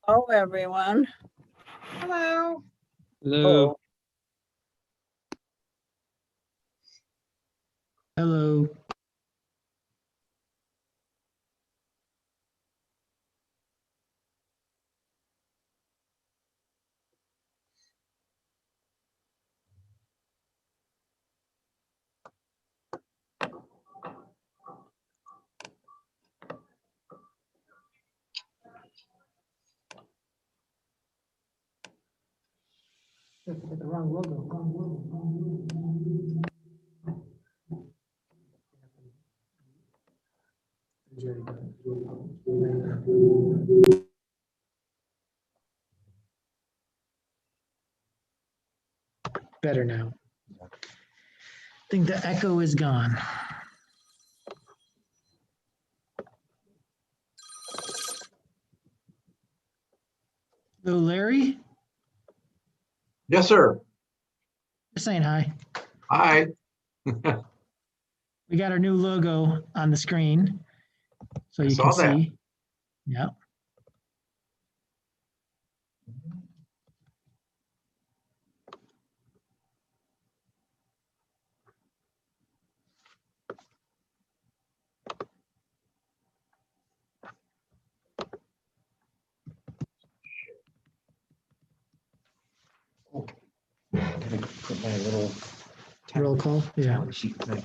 Hello, everyone. Hello. Hello. Hello. The wrong logo. Better now. I think the echo is gone. Hello, Larry. Yes, sir. Just saying hi. Hi. We got our new logo on the screen, so you saw can that. see. Yeah. Gotta put my little Roll call. Yeah. talent sheet thing.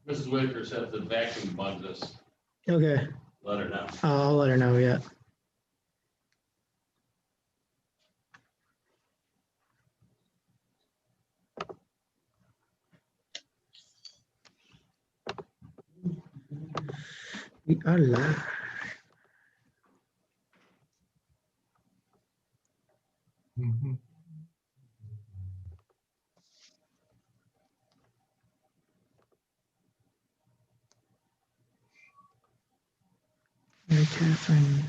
Mrs. Whitaker said the vacuum bugs us. Okay. Let her know. I'll let her know. Yeah. We are live. Mhm. Mary Catherine.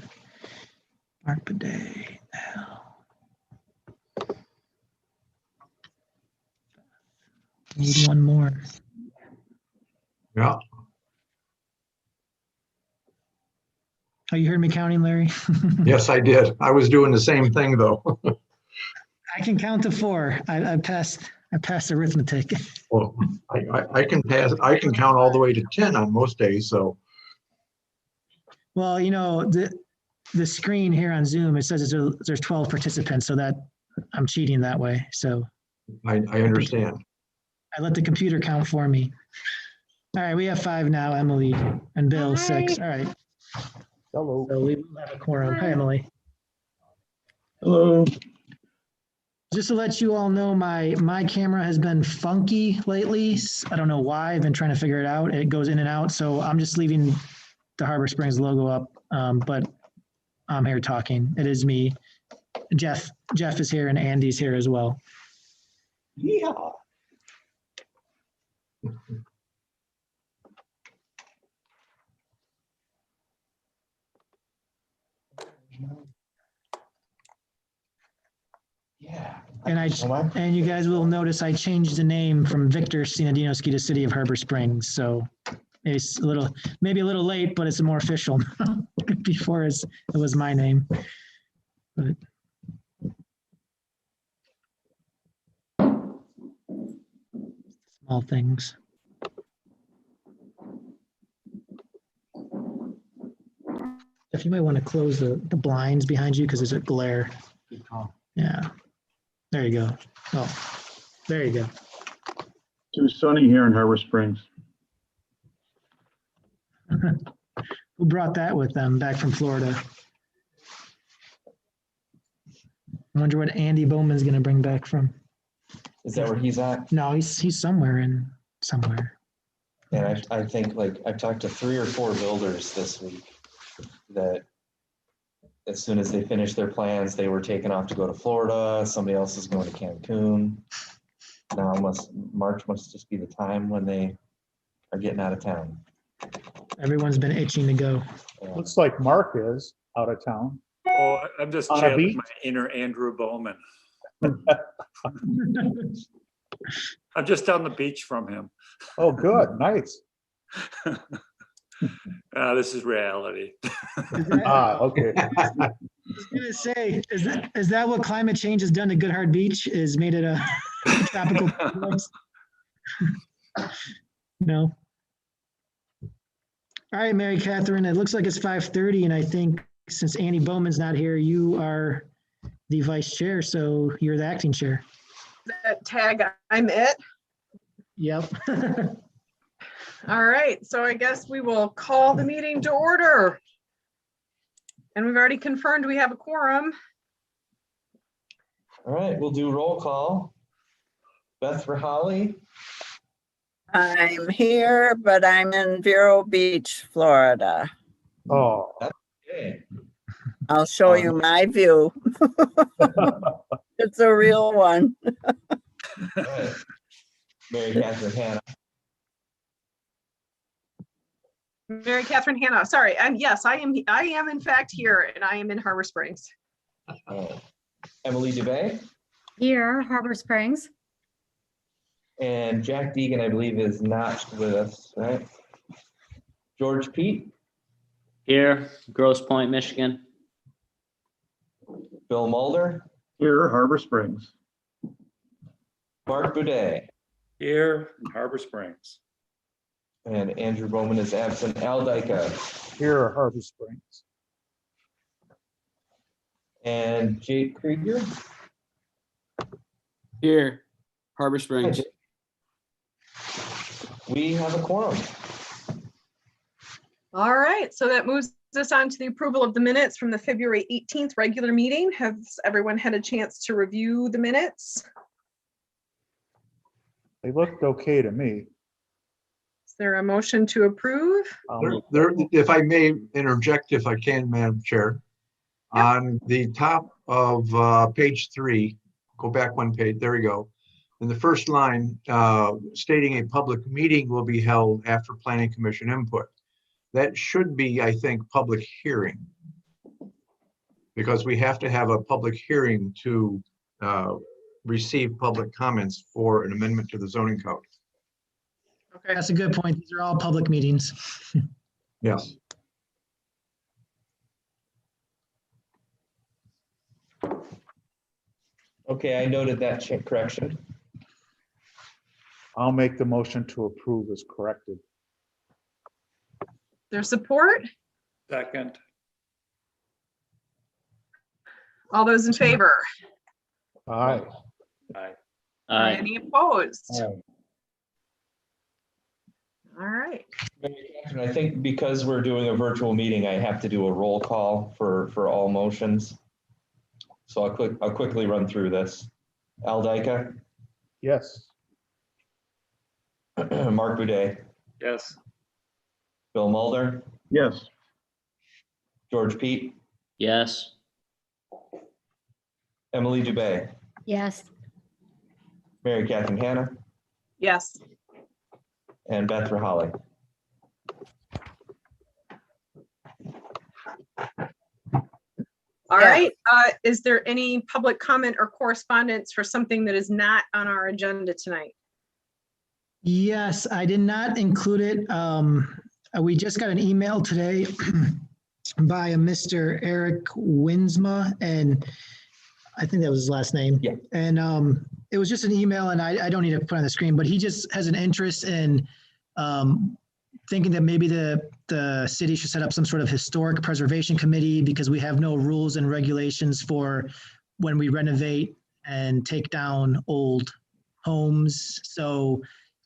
Mark Bidet. Need one more. Yeah. Oh, you heard me counting, Larry? Yes, I did. I was doing the same thing though. I can count to 4. I passed arithmetic. Well, I can count all the way to 10 on most days. So Well, you know, the screen here on Zoom, it says there's 12 participants, so that I'm cheating that way. So I understand. I let the computer count for me. All right, we have 5 now, Emily and Bill, 6. All right. Hello. So we will have a quorum. Hi, Emily. Hello. Just to let you all know, my camera has been funky lately. I don't know why. I've been trying to figure it out. It goes in and out. So I'm just leaving the Harbor Springs logo up, but I'm here talking. It is me. Jeff is here and Andy's here as well. Yeah. Yeah. And you guys will notice I changed the name from Victor Sinadinoski to City of Harbor Springs. So it's maybe a little late, but it's more official. Before it was my name. But small things. If you might want to close the blinds behind you because there's a glare. Yeah. There you go. Oh, there you go. Too sunny here in Harbor Springs. Who brought that with them back from Florida? I wonder what Andy Bowman's going to bring back from. Is that where he's at? No, he's somewhere in somewhere. And I think like I've talked to 3 or 4 builders this week that as soon as they finished their plans, they were taking off to go to Florida. Somebody else is going to Cancun. Now March must just be the time when they are getting out of town. Everyone's been itching to go. Looks like Mark is out of town. Oh, I'm just On a channeling beach? my inner Andrew Bowman. I'm just down the beach from him. Oh, good, nice. This is reality. Okay. I was gonna say, is that what climate change has done to Goodhart Beach? Is made it a tropical place? No. All right, Mary Catherine, it looks like it's 5:30, and I think since Annie Bowman's not here, you are the vice chair, so you're the acting chair. That tag, I'm it. Yep. All right, so I guess we will call the meeting to order. And we've already confirmed we have a quorum. All right, we'll do roll call. Beth Rahali, I'm here, but I'm in Vero Beach, Florida. Oh, okay. I'll show you my view. It's a real one. All right. Mary Catherine Hannah, Mary Catherine Hannah, sorry, yes, I am in fact here, and I am in Harbor Springs. Emily DeBay, Here, Harbor Springs. and Jack Deegan, I believe, is not with us, right? George Pete, Here, Grosse Pointe, Michigan. Bill Mulder, Here, Harbor Springs. Mark Boudet, Here in Harbor Springs. and Andrew Bowman is absent. Al Dyka here, Harbor Springs. and Jake Krieger. Here, Harbor Springs. We have a quorum. All right, so that moves us on to the approval of the minutes from the February 18th regular meeting. Has everyone had a chance to review the minutes? They looked okay to me. Is there a motion to approve? If I may interject, if I can, Madam Chair. On the top of page 3, go back one page, there we go. In the first line, stating a public meeting will be held after Planning Commission input. That should be, I think, public hearing. Because we have to have a public hearing to receive public comments for an amendment to the zoning code. Okay, That's a good point. These are all public meetings. Yes. Okay, I noted that correction. I'll make the motion to approve as corrected. there's support? Second. All those in favor? Aye. Aye. Aye. Any opposed? Aye. All right, And I think because we're doing a virtual meeting, I have to do a roll call for all motions. So I'll quickly run through this. Al Dyka, Yes. Mark Boudet, Yes. Bill Mulder, Yes. George Pete, Yes. Emily DeBay, Yes. Mary Catherine Hannah, yes. and Beth Rahali. All Yeah. right, is there any public comment or correspondence for something that is not on our agenda tonight? Yes, I did not include it. We just got an email today by a Mr. Eric Winsma, and I think that was his last name. Yeah. And it was just an email, and I don't need to put it on the screen, but he just has an interest in thinking that maybe the city should set up some sort of historic preservation committee because we have no rules and regulations for when we renovate and take down old homes. So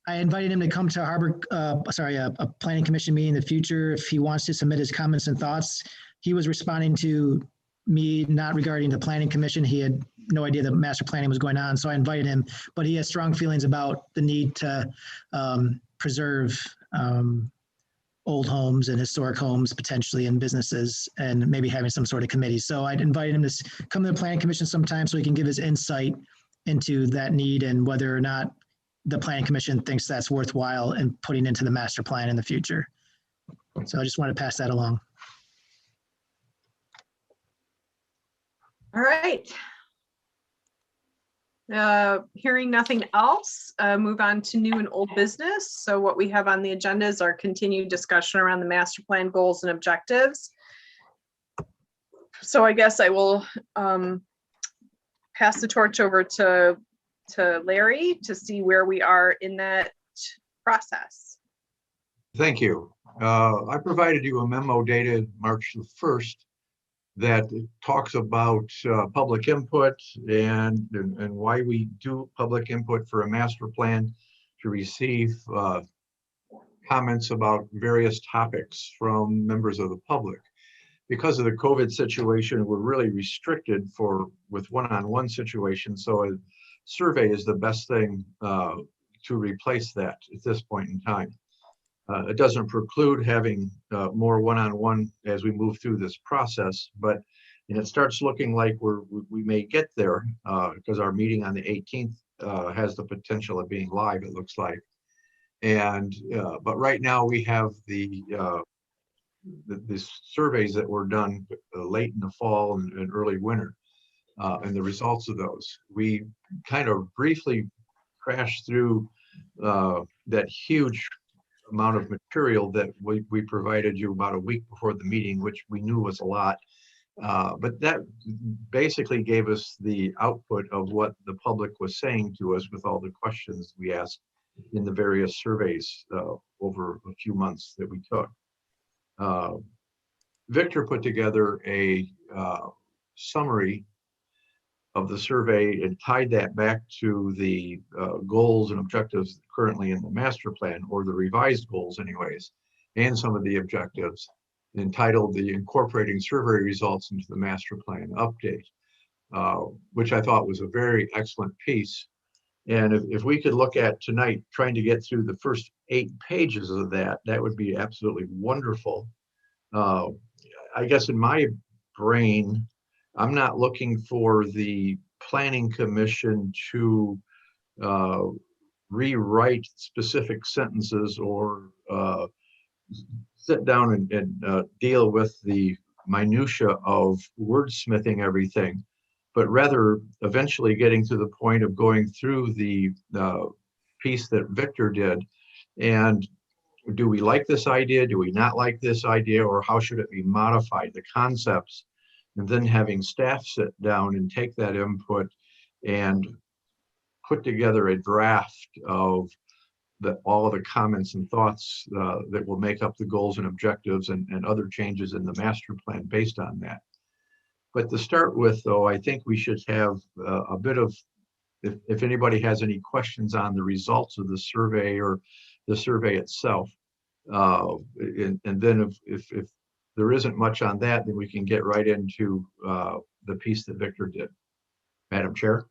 I invited him to come to a planning commission meeting in the future if he wants to submit his comments and thoughts. He was responding to me not regarding the planning commission. He had no idea that master planning was going on, so I invited him, but he has strong feelings about the need to preserve old homes and historic homes potentially and businesses, and maybe having some sort of committee. So I'd invited him to come to the planning commission sometime so he can give his insight into that need and whether or not the planning commission thinks that's worthwhile and putting into the master plan in the future. So I just want to pass that along. All right. Hearing nothing else, move on to new and old business. So what we have on the agenda is our continued discussion around the master plan goals and objectives. So I guess I will pass the torch over to Larry to see where we are in that process. Thank you. I provided you a memo dated March the 1st that talks about public input and why we do public input for a master plan, to receive comments about various topics from members of the public. Because of the COVID situation, we're really restricted with one-on-one situations. So a survey is the best thing to replace that at this point in time. It doesn't preclude having more one-on-one as we move through this process, but it starts looking like we may get there because our meeting on the 18th has the potential of being live, it looks like. And but right now we have the surveys that were done late in the fall and early winter, and the results of those. We kind of briefly crashed through that huge amount of material that we provided you about a week before the meeting, which we knew was a lot. But that basically gave us the output of what the public was saying to us with all the questions we asked in the various surveys over a few months that we took. Victor put together a summary of the survey and tied that back to the goals and objectives currently in the master plan, or the revised goals anyways, and some of the objectives, entitled the Incorporating Survey Results into the Master Plan Update, which I thought was a very excellent piece. And if we could look at tonight, trying to get through the first 8 pages of that, that would be absolutely wonderful. I guess in my brain, I'm not looking for the planning commission to rewrite specific sentences or sit down and deal with the minutia of wordsmithing everything, but rather eventually getting to the point of going through the piece that Victor did. And do we like this idea? Do we not like this idea? Or how should it be modified? The concepts. And then having staff sit down and take that input and put together a draft of all of the comments and thoughts that will make up the goals and objectives and other changes in the master plan based on that. But to start with, though, I think we should have a bit of, if anybody has any questions on the results of the survey or the survey itself, and then if there isn't much on that, then we can get right into the piece that Victor did. Madam Chair.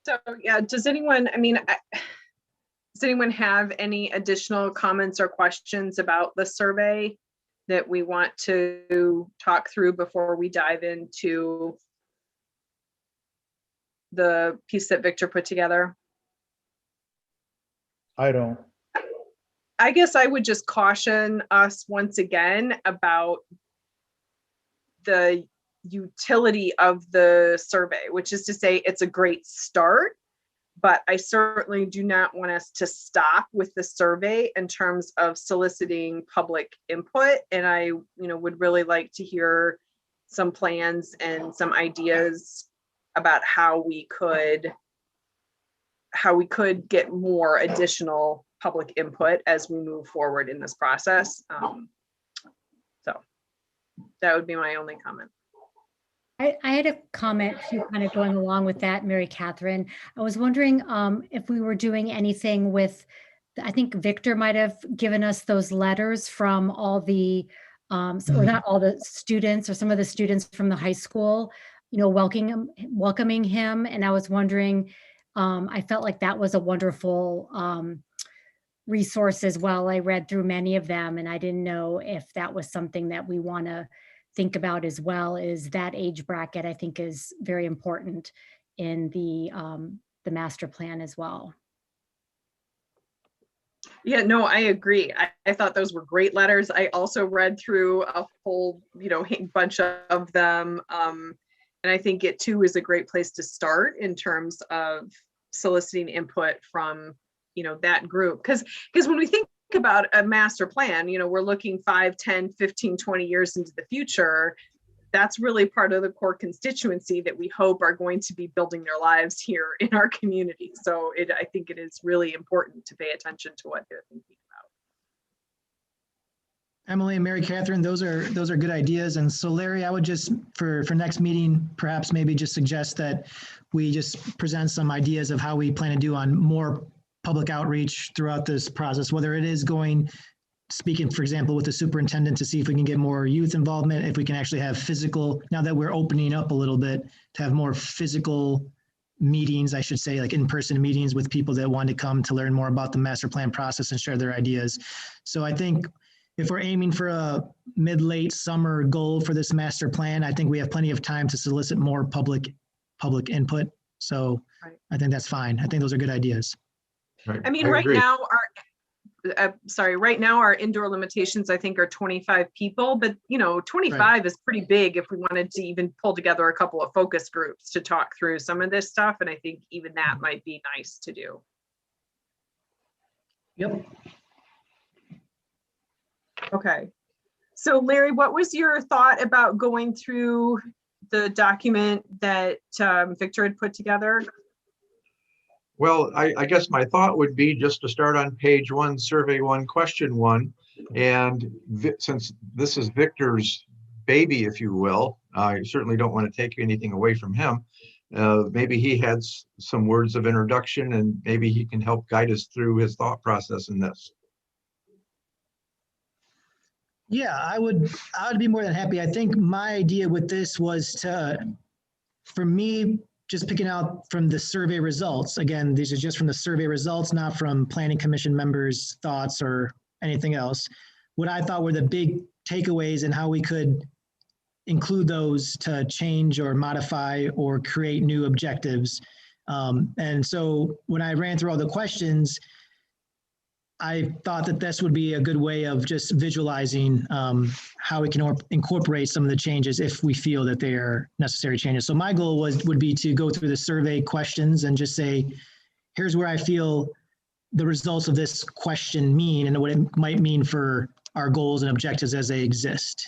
So yeah, does anyone have any additional comments or questions about the survey that we want to talk through before we dive into the piece that Victor put together? I don't. I guess I would just caution us once again about the utility of the survey, which is to say it's a great start, but I certainly do not want us to stop with the survey in terms of soliciting public input. And I, would really like to hear some plans and some ideas about how we could get more additional public input as we move forward in this process. So that would be my only comment. I had a comment too, kind of going along with that, Mary Catherine. I was wondering if we were doing anything with, I think Victor might have given us those letters from all the or not all the students, or some of the students from the high school, welcoming him. And I was wondering, I felt like that was a wonderful resource as well. I read through many of them, and I didn't know if that was something that we want to think about as well. Is that age bracket, I think, is very important in the master plan as well. Yeah, no, I agree. I thought those were great letters. I also read through a whole, bunch of them. And I think it too is a great place to start in terms of soliciting input from, that group. Because when we think about a master plan, we're looking 5, 10, 15, 20 years into the future. That's really part of the core constituency that we hope are going to be building their lives here in our community. So I think it is really important to pay attention to what they're thinking about. Emily and Mary Catherine, those are good ideas. And so Larry, I would just, for next meeting, perhaps maybe just suggest that we just present some ideas of how we plan to do on more public outreach throughout this process, whether it is speaking, for example, with the superintendent to see if we can get more youth involvement, if we can actually have physical, now that we're opening up a little bit, to have more physical meetings, I should say, like in-person meetings with people that want to come to learn more about the master plan process and share their ideas. So I think if we're aiming for a mid-late summer goal for this master plan, I think we have plenty of time to solicit more public input. So right. I think that's fine. I think those are good ideas. Right. I mean, right now our indoor limitations, I think, are 25 people, but 25 right. is pretty big if we wanted to even pull together a couple of focus groups to talk through some of this stuff. And I think even that might be nice to do. Yep. Okay. So Larry, what was your thought about going through the document that Victor had put together? Well, I guess my thought would be just to start on page 1, survey 1, question 1. And since this is Victor's baby, if you will, I certainly don't want to take anything away from him. Maybe he had some words of introduction, and maybe he can help guide us through his thought process in this. Yeah, I would be more than happy. I think my idea with this was for me, just picking out from the survey results. Again, these are just from the survey results, not from planning commission members' thoughts or anything else. What I thought were the big takeaways and how we could include those to change or modify or create new objectives. And so when I ran through all the questions, I thought that this would be a good way of just visualizing how we can incorporate some of the changes if we feel that they are necessary changes. So my goal would be to go through the survey questions and just say, here's where I feel the results of this question mean and what it might mean for our goals and objectives as they exist.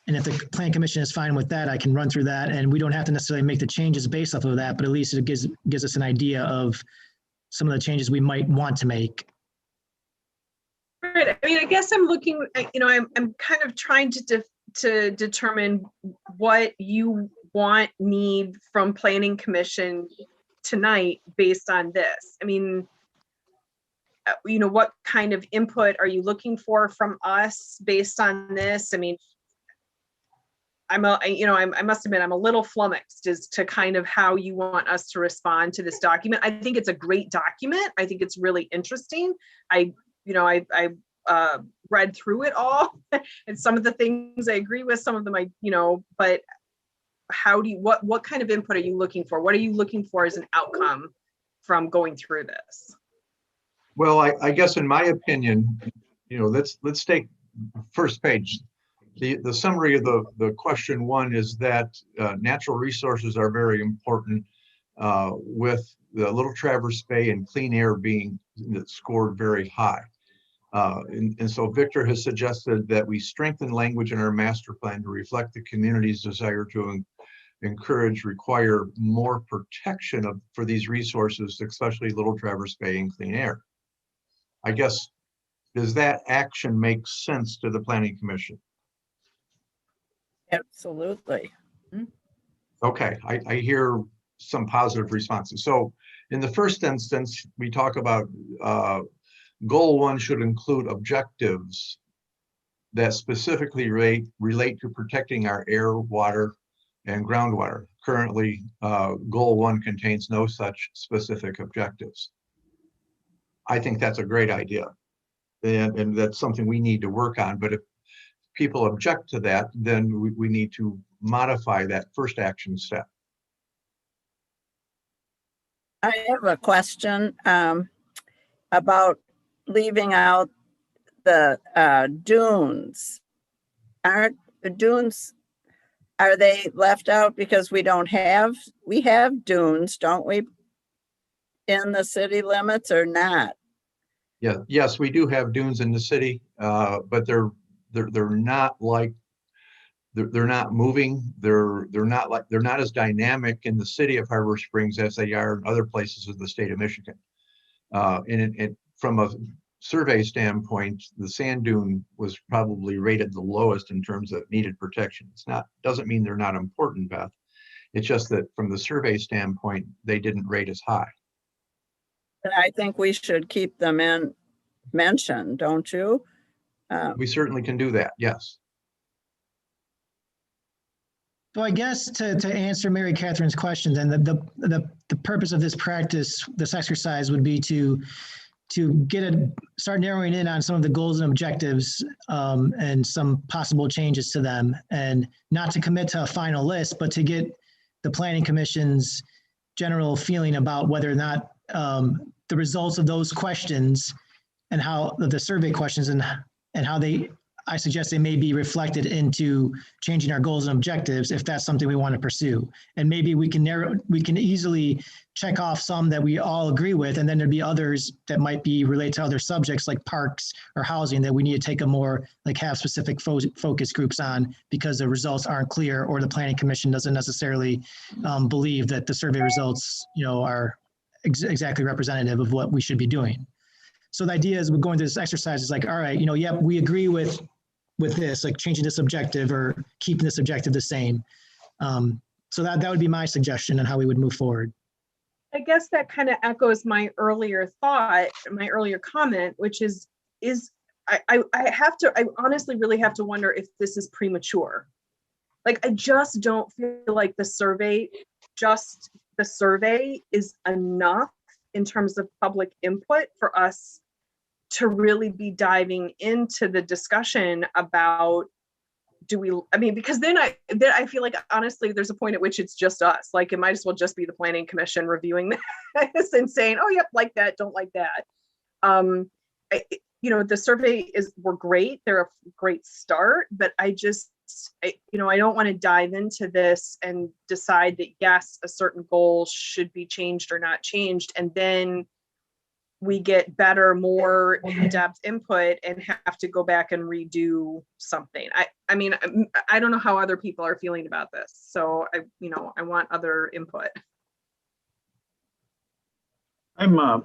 And if the Plan Commission is fine with that, I can run through that, and we don't have to necessarily make the changes based off of that, but at least it gives us an idea of some of the changes we might want to make. Right. I mean, I guess I'm looking, I'm kind of trying to determine what you need from Planning Commission tonight based on this. I mean, what kind of input are you looking for from us based on this? I mean, I must admit, I'm a little flummoxed as to kind of how you want us to respond to this document. I think it's a great document. I think it's really interesting. I read through it all, and some of the things I agree with, some of them but what kind of input are you looking for? What are you looking for as an outcome from going through this? Well, I guess in my opinion, let's take first page. The summary of the question 1 is that natural resources are very important, with the Little Traverse Bay and clean air being scored very high. And so Victor has suggested that we strengthen language in our master plan to reflect the community's desire to require more protection for these resources, especially Little Traverse Bay and clean air. I guess, does that action make sense to the Planning Commission? Absolutely. Okay, I hear some positive responses. So in the first instance, we talk about goal 1 should include objectives that specifically relate to protecting our air, water, and groundwater. Currently, Goal 1 contains no such specific objectives. I think that's a great idea. And that's something we need to work on. But if people object to that, then we need to modify that first action step. I have a question about leaving out the dunes. Aren't the dunes, are they left out because we have dunes, don't we, in the city limits or not? Yeah, yes, we do have dunes in the city, but they're not like, they're not moving. They're not as dynamic in the city of Harbor Springs as they are in other places of the state of Michigan. And from a survey standpoint, the sand dune was probably rated the lowest in terms of needed protection. Doesn't mean they're not important, Beth. It's just that from the survey standpoint, they didn't rate as high. And I think we should keep them in mention, don't you? We certainly can do that, yes. So I guess to answer Mary Catherine's question, then the purpose of this practice, this exercise would be to start narrowing in on some of the goals and objectives and some possible changes to them, and not to commit to a final list, but to get the Planning Commission's general feeling about whether or not the results of those questions and how the survey questions and how I suggest they may be reflected into changing our goals and objectives if that's something we want to pursue. And maybe we can easily check off some that we all agree with, and then there'd be others that might be related to other subjects like parks or housing that we need to take a more, have specific focus groups on because the results aren't clear, or the Planning Commission doesn't necessarily believe that the survey results, are exactly representative of what we should be doing. So the idea is we're going through this exercise is all right, yep, we agree with this, changing this objective or keeping this objective the same. So that would be my suggestion on how we would move forward. I guess that kind of echoes my earlier thought, my earlier comment, which is I honestly really have to wonder if this is premature. I just don't feel like the survey is enough in terms of public input for us to really be diving into the discussion about because then I feel like honestly there's a point at which it's just us. It might as well just be the Planning Commission reviewing this and saying, oh yep, like that, don't like that. The survey were great, they're a great start, but I don't want to dive into this and decide that yes, a certain goal should be changed or not changed, and then we get better, more in-depth input and have to go back and redo something. I don't know how other people are feeling about this, so I want other input. I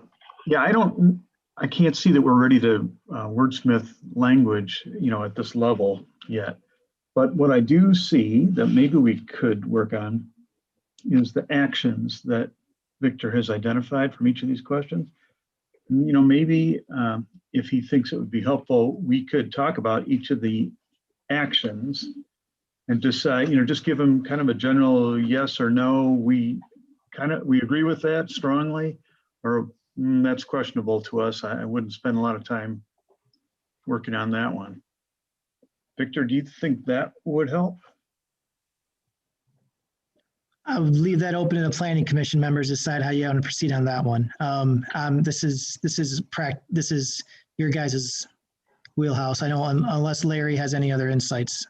can't see that we're ready to wordsmith language, at this level yet. But what I do see that maybe we could work on is the actions that Victor has identified from each of these questions. Maybe if he thinks it would be helpful, we could talk about each of the actions and decide, just give him kind of a general yes or no. We agree with that strongly, or that's questionable to us. I wouldn't spend a lot of time working on that one. Victor, do you think that would help? I would leave that open to the Planning Commission members decide how you want to proceed on that one. This is your guys' wheelhouse. I know unless Larry has any other insights.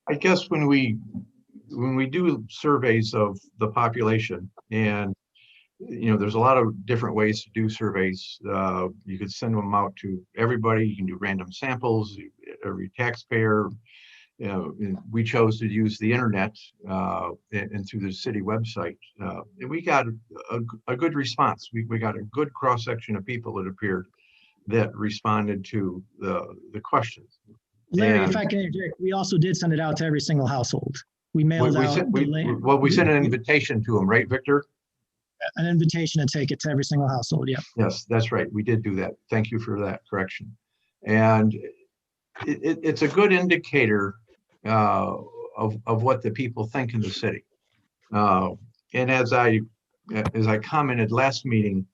I guess when we do surveys of the population, and there's a lot of different ways to do surveys. You could send them out to everybody. You can do random samples, every taxpayer. We chose to use the internet and through the city website, and we got a good response. We got a good cross section of people, it appeared, that responded to the questions. Larry, if I can interject, we also did send it out to every single household. We mailed out. We sent an invitation to them, right, Victor? An invitation to take it to every single household, yeah. Yes, that's right. We did do that. Thank you for that correction. And it's a good indicator of what the people think in the city. And as I commented last meeting,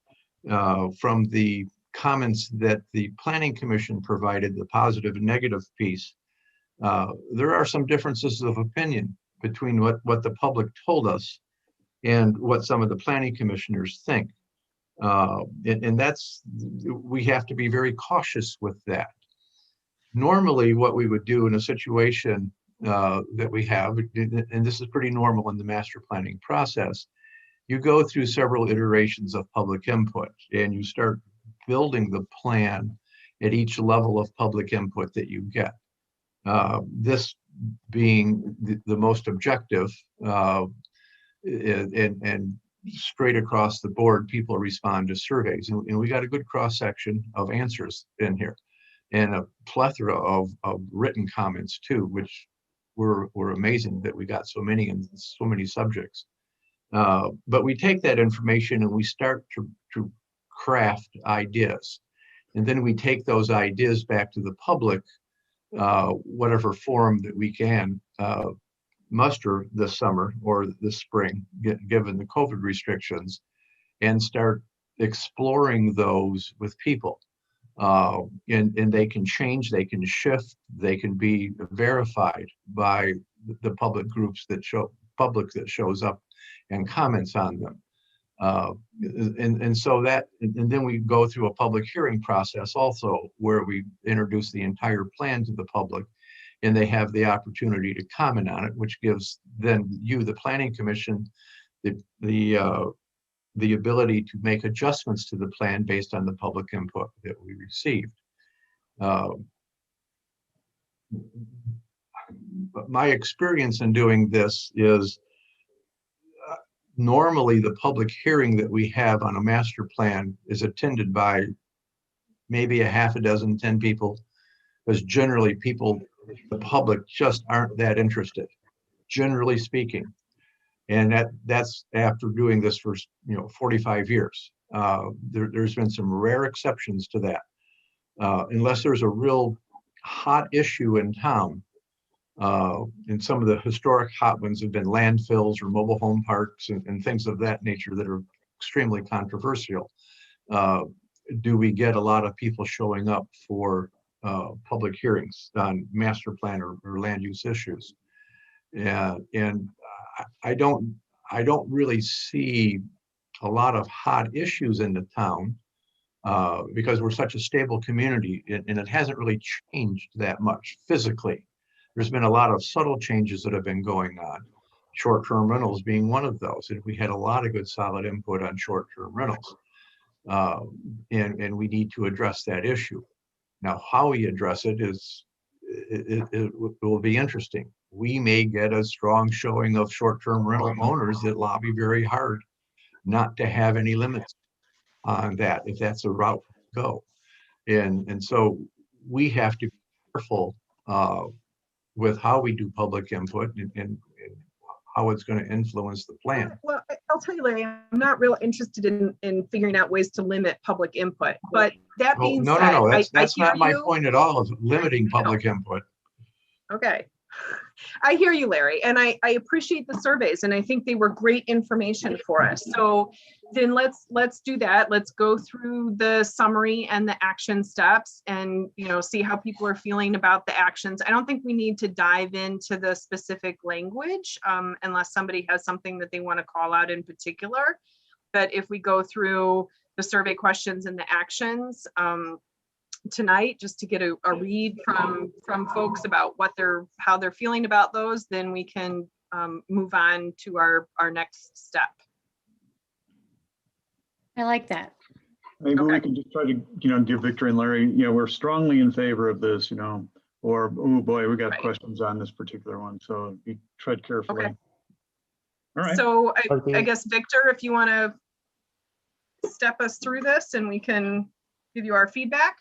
from the comments that the Planning Commission provided, the positive and negative piece, there are some differences of opinion between what the public told us and what some of the planning commissioners think. And we have to be very cautious with that. Normally, what we would do in a situation that we have, and this is pretty normal in the master planning process, you go through several iterations of public input and you start building the plan at each level of public input that you get. This being the most objective, and straight across the board, people respond to surveys. And we got a good cross-section of answers in here and a plethora of written comments too, which were amazing that we got so many in so many subjects. But we take that information and we start to craft ideas. And then we take those ideas back to the public, whatever forum that we can muster this summer or this spring, given the COVID restrictions, and start exploring those with people. And they can change, they can shift, they can be verified by the public groups that shows up and comments on them. And so that, and then we go through a public hearing process also, where we introduce the entire plan to the public, and they have the opportunity to comment on it, which gives then you, the Planning Commission, the ability to make adjustments to the plan based on the public input that we received. But my experience in doing this is normally the public hearing that we have on a master plan is attended by maybe a half a dozen, 10 people, because generally people, the public just aren't that interested, generally speaking. And that's after doing this for 45 years. There's been some rare exceptions to that. Unless there's a real hot issue in town, and some of the historic hot ones have been landfills or mobile home parks and things of that nature that are extremely controversial. Do we get a lot of people showing up for public hearings on master plan or land use issues? And I don't really see a lot of hot issues in the town because we're such a stable community, and it hasn't really changed that much physically. There's been a lot of subtle changes that have been going on, short-term rentals being one of those. And we had a lot of good solid input on short-term rentals. And we need to address that issue. Now, how we address it it will be interesting. We may get a strong showing of short-term rental owners that lobby very hard not to have any limits on that, if that's a route to go. And so we have to be careful with how we do public input and how it's going to influence the plan. Well, I'll tell you, Larry, I'm not real interested in figuring out ways to limit public input, but that being said, No, that's not my you. point at all, is limiting public input. Okay. I hear you, Larry, and I appreciate the surveys, and I think they were great information for us. So then let's do that. Let's go through the summary and the action steps and see how people are feeling about the actions. I don't think we need to dive into the specific language unless somebody has something that they want to call out in particular. But if we go through the survey questions and the actions, tonight, just to get a read from folks about how they're feeling about those, then we can move on to our next step. I like that. Maybe we can just try to, give Victor and Larry, we're strongly in favor of this, or, oh boy, we got questions on this particular one. So you tread carefully. Okay. All right. So I guess, Victor, if you want to step us through this and we can give you our feedback.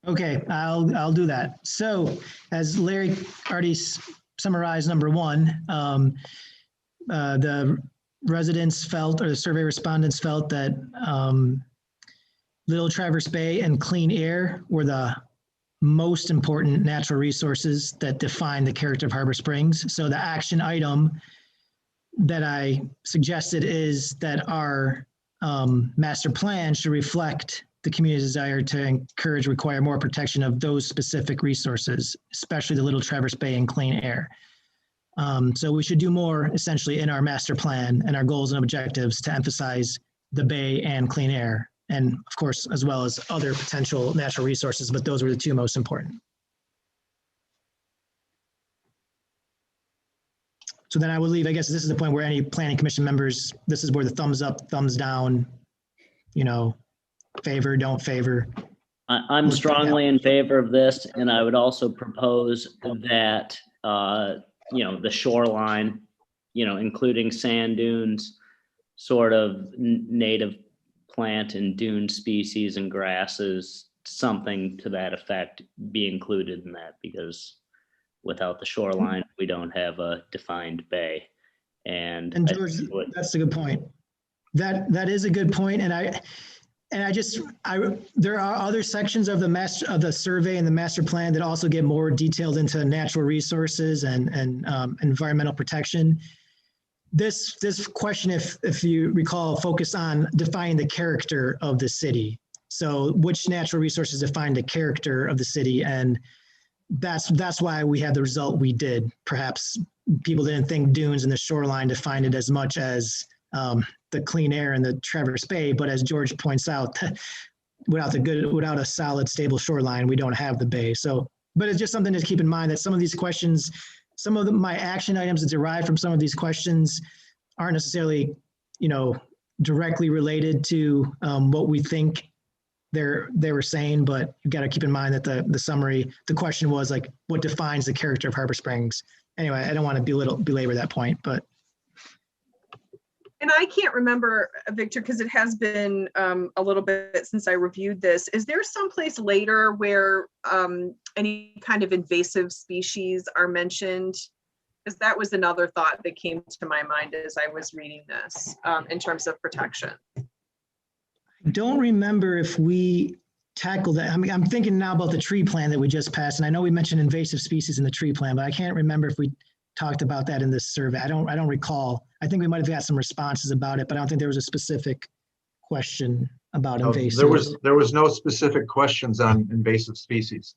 Okay, I'll do that. So as Larry already summarized, number one, the residents felt, or the survey respondents felt that Little Traverse Bay and clean air were the most important natural resources that define the character of Harbor Springs. So the action item that I suggested is that our master plan should reflect the community's desire to encourage, require more protection of those specific resources, especially the Little Traverse Bay and clean air. So we should do more essentially in our master plan and our goals and objectives to emphasize the bay and clean air. And of course, as well as other potential natural resources, but those were the two most important. So then I would leave, I guess this is the point where any planning commission members, this is where the thumbs up, thumbs down, you know, favor, don't favor. I'm strongly in favor of this, and I would also propose that, the shoreline, including sand dunes, sort of native plant and dune species and grasses, something to that effect be included in that, because without the shoreline, we don't have a defined bay. And George, that's a good point. That is a good point. And there are other sections of the survey and the master plan that also get more detailed into natural resources and environmental protection. This question, if you recall, focused on defining the character of the city. So which natural resources define the character of the city, and that's why we had the result we did. Perhaps people didn't think dunes and the shoreline defined it as much as the clean air and the Traverse Bay, but as George points out, without a solid, stable shoreline, we don't have the bay. So, but it's just something to keep in mind that some of these questions, some of my action items that derive from some of these questions aren't necessarily, directly related to what we think they were saying, but you've got to keep in mind that the summary, the question was like, what defines the character of Harbor Springs? Anyway, I don't want to belabor that point, but. And I can't remember, Victor, because it has been a little bit since I reviewed this. Is there someplace later where any kind of invasive species are mentioned? Because that was another thought that came to my mind as I was reading this in terms of protection. I don't remember if we tackled that. I mean, I'm thinking now about the tree plan that we just passed, and I know we mentioned invasive species in the tree plan, but I can't remember if we talked about that in this survey. I don't recall. I think we might have got some responses about it, but I don't think there was a specific question about invasive. There was no specific questions on invasive species.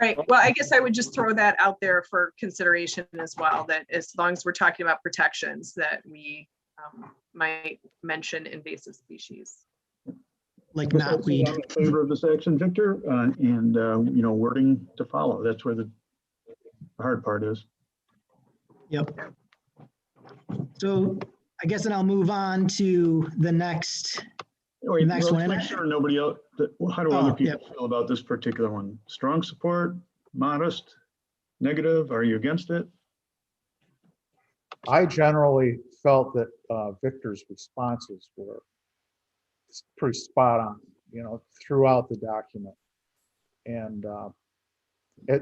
Right. Well, I guess I would just throw that out there for consideration as well, that as long as we're talking about protections, that we might mention invasive species. Like not weed. I'm in favor of this action, Victor, and wording to follow. That's where the hard part is. Yep. So I guess then I'll move on to the next. Wait, next one. Make sure nobody else. How do other people feel about this particular one? Strong support, modest, negative? Are you against it? I generally felt that Victor's responses were pretty spot on, throughout the document. And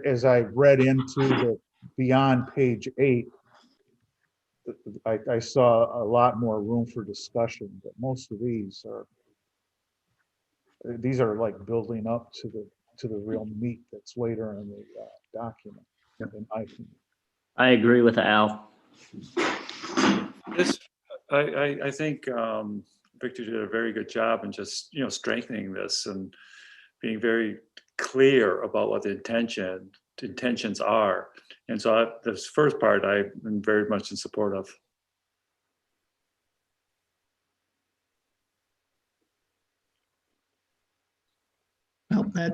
as I read into the beyond page 8, I saw a lot more room for discussion, but most of these are like building up to the real meat that's later in the document, in my opinion. I agree with Al. I think Victor did a very good job in just strengthening this and being very clear about what the intentions are. And so this first part I'm very much in support of. Well, I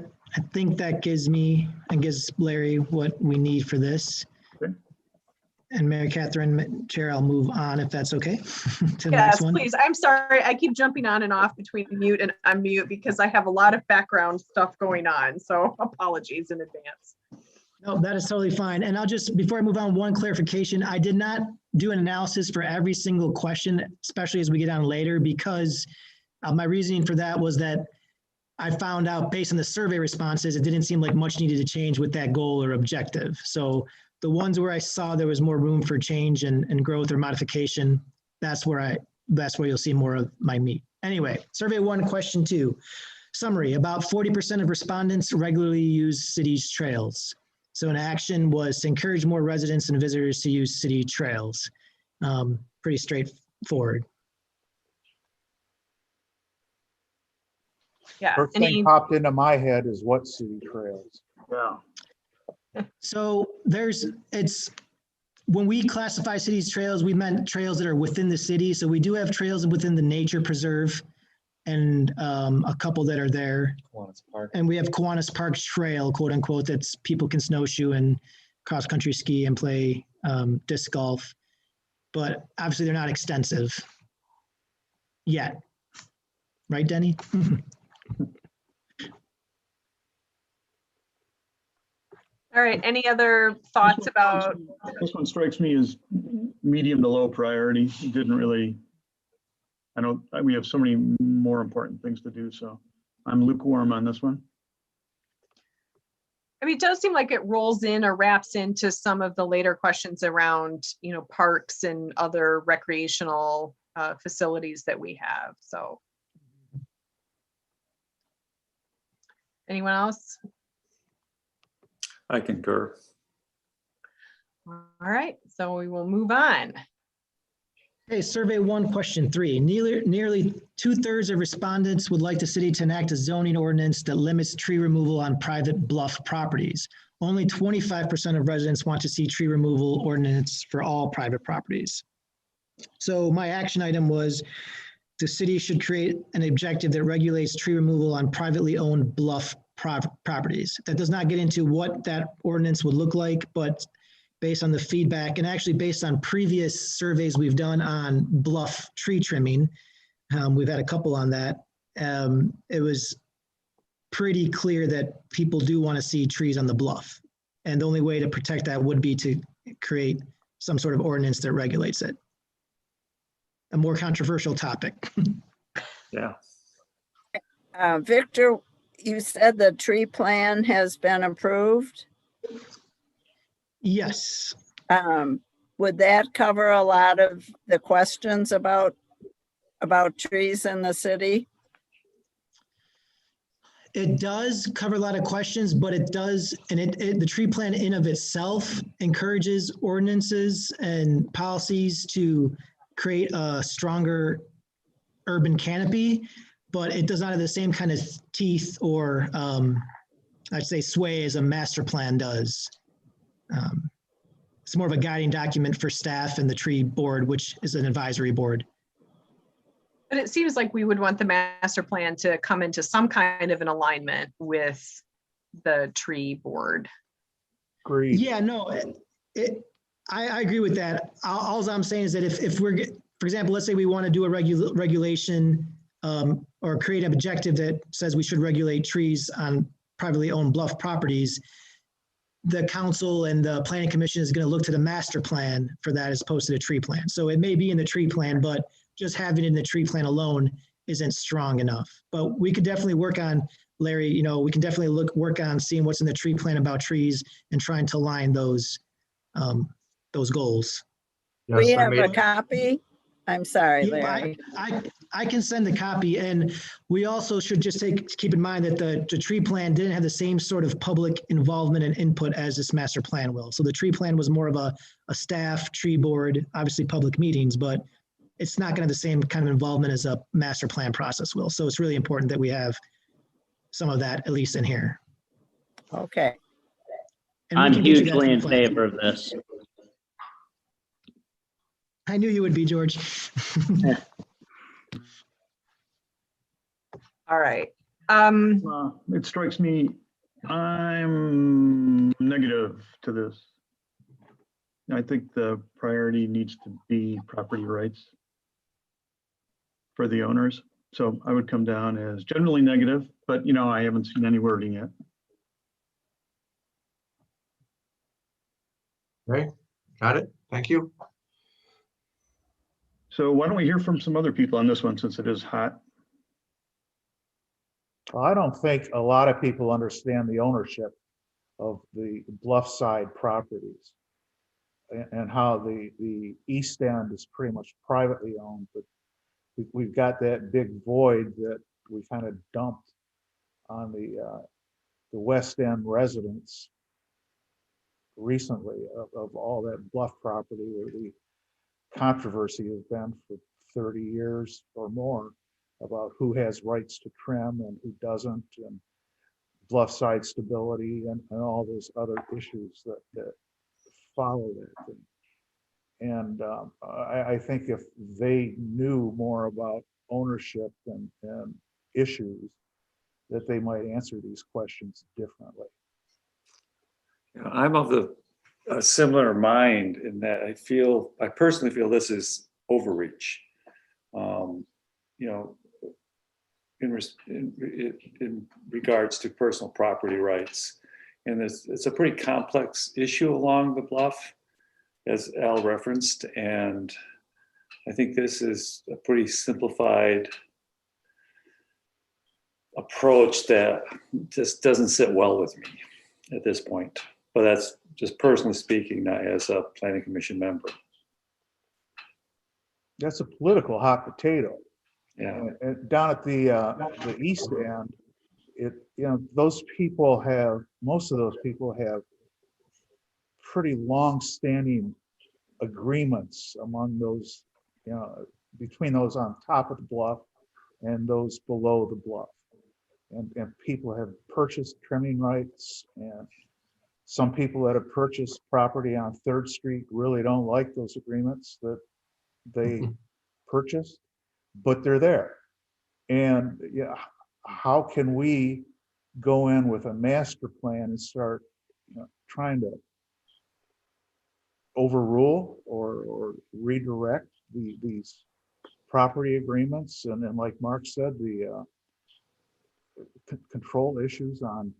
think that gives me and gives Larry what we need for this. Okay. And Mary Catherine, Chair, I'll move on if that's okay. To the next one. Please. I'm sorry. I keep jumping on and off between mute and unmute because I have a lot of background stuff going on. So apologies in advance. No, that is totally fine. And I'll just, before I move on, one clarification. I did not do an analysis for every single question, especially as we get on later, because my reasoning for that was that I found out based on the survey responses, it didn't seem like much needed to change with that goal or objective. So the ones where I saw there was more room for change and growth or modification, that's where you'll see more of my meat. Anyway, survey 1, question 2. Summary, about 40% of respondents regularly use city's trails. So an action was to encourage more residents and visitors to use city trails. Pretty straightforward. Yeah. First thing popped into my head is what city trails? Yeah. So when we classify cities trails, we meant trails that are within the city. So we do have trails within the nature preserve and a couple that are there. Kiwanis Park. And we have Kiwanis Park Trail, quote unquote, that's people can snowshoe and cross country ski and play disc golf. But obviously they're not extensive yet. Right, Denny? All right. Any other thoughts about? This one strikes me as medium to low priority. It didn't really, we have so many more important things to do. So I'm lukewarm on this one. I mean, it does seem like it rolls in or wraps into some of the later questions around, parks and other recreational facilities that we have. So anyone else? I concur. All right, so we will move on. Okay, survey 1, question 3. Nearly 2/3 of respondents would like the city to enact a zoning ordinance that limits tree removal on private bluff properties. Only 25% of residents want to see tree removal ordinance for all private properties. So my action item was the city should create an objective that regulates tree removal on privately owned bluff properties. That does not get into what that ordinance would look like, but based on the feedback and actually based on previous surveys we've done on bluff tree trimming, we've had a couple on that. It was pretty clear that people do want to see trees on the bluff. And the only way to protect that would be to create some sort of ordinance that regulates it. A more controversial topic. Yeah. Victor, you said the tree plan has been approved. Yes. Would that cover a lot of the questions about trees in the city? It does cover a lot of questions, but it does, and the tree plan in of itself encourages ordinances and policies to create a stronger urban canopy, but it does not have the same kind of teeth or I'd say sway as a master plan does. It's more of a guiding document for staff and the tree board, which is an advisory board. But it seems like we would want the master plan to come into some kind of an alignment with the tree board. Agreed. Yeah, no, I agree with that. All I'm saying is that if we're, for example, let's say we want to do a regulation or create an objective that says we should regulate trees on privately owned bluff properties, the council and the planning commission is going to look to the master plan for that as opposed to the tree plan. So it may be in the tree plan, but just having it in the tree plan alone isn't strong enough. But we could definitely work on, Larry, we can definitely work on seeing what's in the tree plan about trees and trying to align those goals. Yes, We I have made- a copy. I'm sorry, Yeah, Larry. I can send a copy, and we also should just keep in mind that the tree plan didn't have the same sort of public involvement and input as this master plan will. So the tree plan was more of a staff tree board, obviously public meetings, but it's not going to have the same kind of involvement as a master plan process will. So it's really important that we have some of that at least in here. Okay. And we I'm can get you that hugely from in planning. favor of this. I knew you would be, George. All right. It strikes me, I'm negative to this. I think the priority needs to be property rights for the owners. So I would come down as generally negative, but I haven't seen any wording yet. Okay, got it. Thank you. So why don't we hear from some other people on this one since it is hot? Well, I don't think a lot of people understand the ownership of the bluff side properties. and how the east end is pretty much privately owned, but we've got that big void that we kind of dumped on the west end residents recently of all that bluff property where the controversy has been for 30 years or more about who has rights to trim and who doesn't, and bluff side stability and all those other issues that follow that thing. And I think if they knew more about ownership and issues, that they might answer these questions differently. I'm of a similar mind in that I personally feel this is overreach. In regards to personal property rights. And it's a pretty complex issue along the bluff, as Al referenced. And I think this is a pretty simplified approach that just doesn't sit well with me at this point. But that's just personally speaking, not as a planning commission member. That's a political hot potato. Yeah. And down at the east end, most of those people have pretty long-standing agreements among those, between those on top of the bluff and those below the bluff. And people have purchased trimming rights, and some people that have purchased property on 3rd Street really don't like those agreements that they purchased, but they're there. And how can we go in with a master plan and start trying to overrule or redirect these property agreements? And then, like Mark said, the control issues on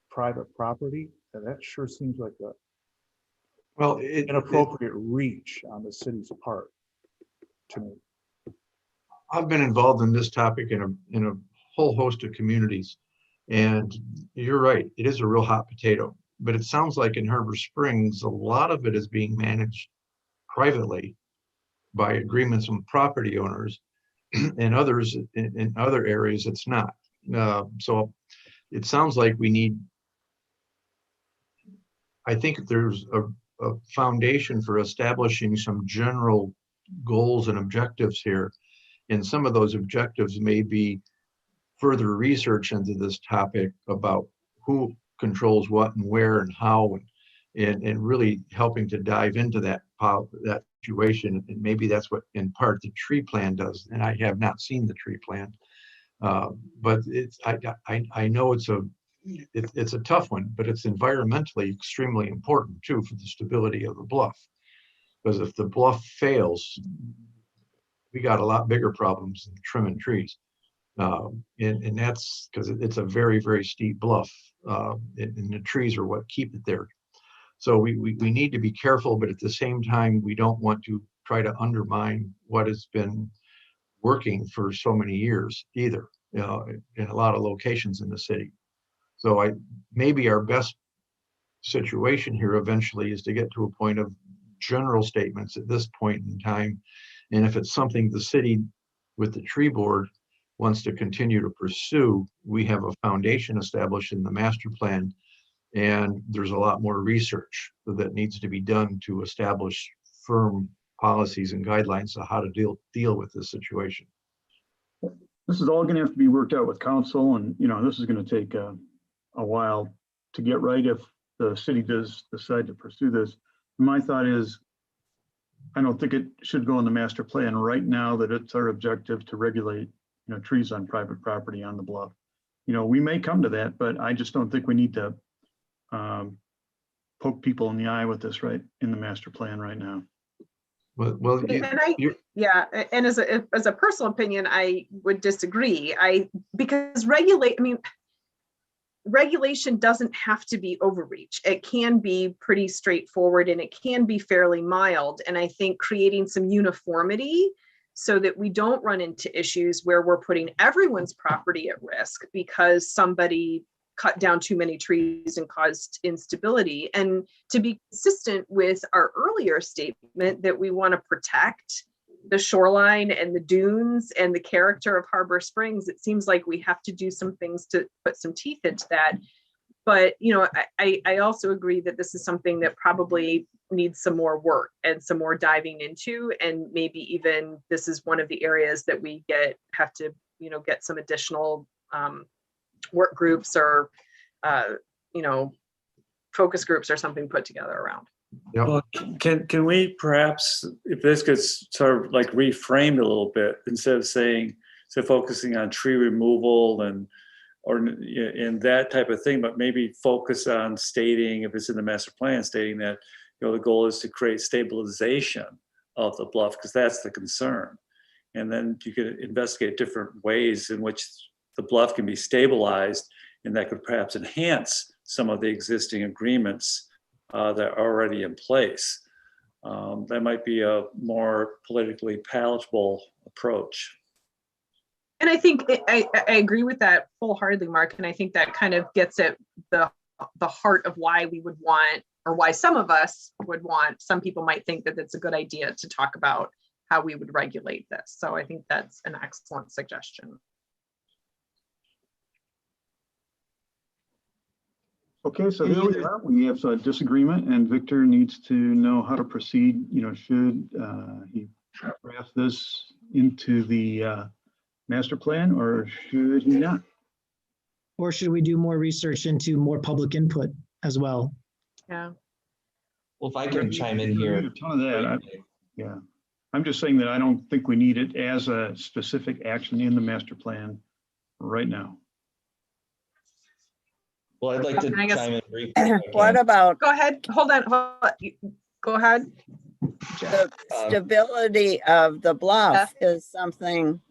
private property, and that sure seems like an inappropriate reach on the city's part to me. I've been involved in this topic in a whole host of communities, and you're right, it is a real hot potato. But it sounds like in Harbor Springs, a lot of it is being managed privately by agreements with property owners, and others in other areas it's not. So it sounds like I think there's a foundation for establishing some general goals and objectives here. And some of those objectives may be further research into this topic about who controls what and where and how, and really helping to dive into that situation. And maybe that's what in part the tree plan does. And I have not seen the tree plan, but I know it's a tough one, but it's environmentally extremely important too for the stability of the bluff. Because if the bluff fails, we got a lot bigger problems than trimming trees. And that's because it's a very, very steep bluff, and the trees are what keep it there. So we need to be careful, but at the same time, we don't want to try to undermine what has been working for so many years either, in a lot of locations in the city. So maybe our best situation here eventually is to get to a point of general statements at this point in time. And if it's something the city with the tree board wants to continue to pursue, we have a foundation established in the master plan, and there's a lot more research that needs to be done to establish firm policies and guidelines on how to deal with this situation. This is all going to have to be worked out with council, and this is going to take a while to get right if the city does decide to pursue this. My thought is, I don't think it should go in the master plan right now that it's our objective to regulate, trees on private property on the bluff. We may come to that, but I just don't think we need to poke people in the eye with this right in the master plan right now. Well, and as a personal opinion, I would disagree. Because regulation doesn't have to be overreach. It can be pretty straightforward, and it can be fairly mild. And I think creating some uniformity so that we don't run into issues where we're putting everyone's property at risk because somebody cut down too many trees and caused instability. And to be consistent with our earlier statement that we want to protect the shoreline and the dunes and the character of Harbor Springs, it seems like we have to do some things to put some teeth into that. But, you know, I also agree that this is something that probably needs some more work and some more diving into, and maybe even this is one of the areas that we have to, you know, get some additional work groups or, you know, focus groups or something put together around. Yep. Well, can we perhaps, if this gets sort of like reframed a little bit, instead of focusing on tree removal and that type of thing, but maybe focus on stating, if it's in the master plan, stating that, you know, the goal is to create stabilization of the bluff, because that's the concern. And then you could investigate different ways in which the bluff can be stabilized, and that could perhaps enhance some of the existing agreements that are already in place. That might be a more politically palatable approach. And I think I agree with that wholeheartedly, Mark. And I think that kind of gets at the heart of why we would want, or why some of us would want, some people might think that it's a good idea to talk about how we would regulate this. So I think that's an excellent suggestion. Okay, so there we are. We have a disagreement, and Victor needs to know how to proceed. You know, should he draft this into the master plan, or should he not? Or should we do more research into more public input as well? Yeah. Well, if I can chime in here. A ton of that. Yeah, I'm just saying that I don't think we need it as a specific action in the master plan right now. Well, I'd like to I guess- chime in briefly. if I What can. about Go ahead. Hold on. Go ahead. the stability of the bluff is something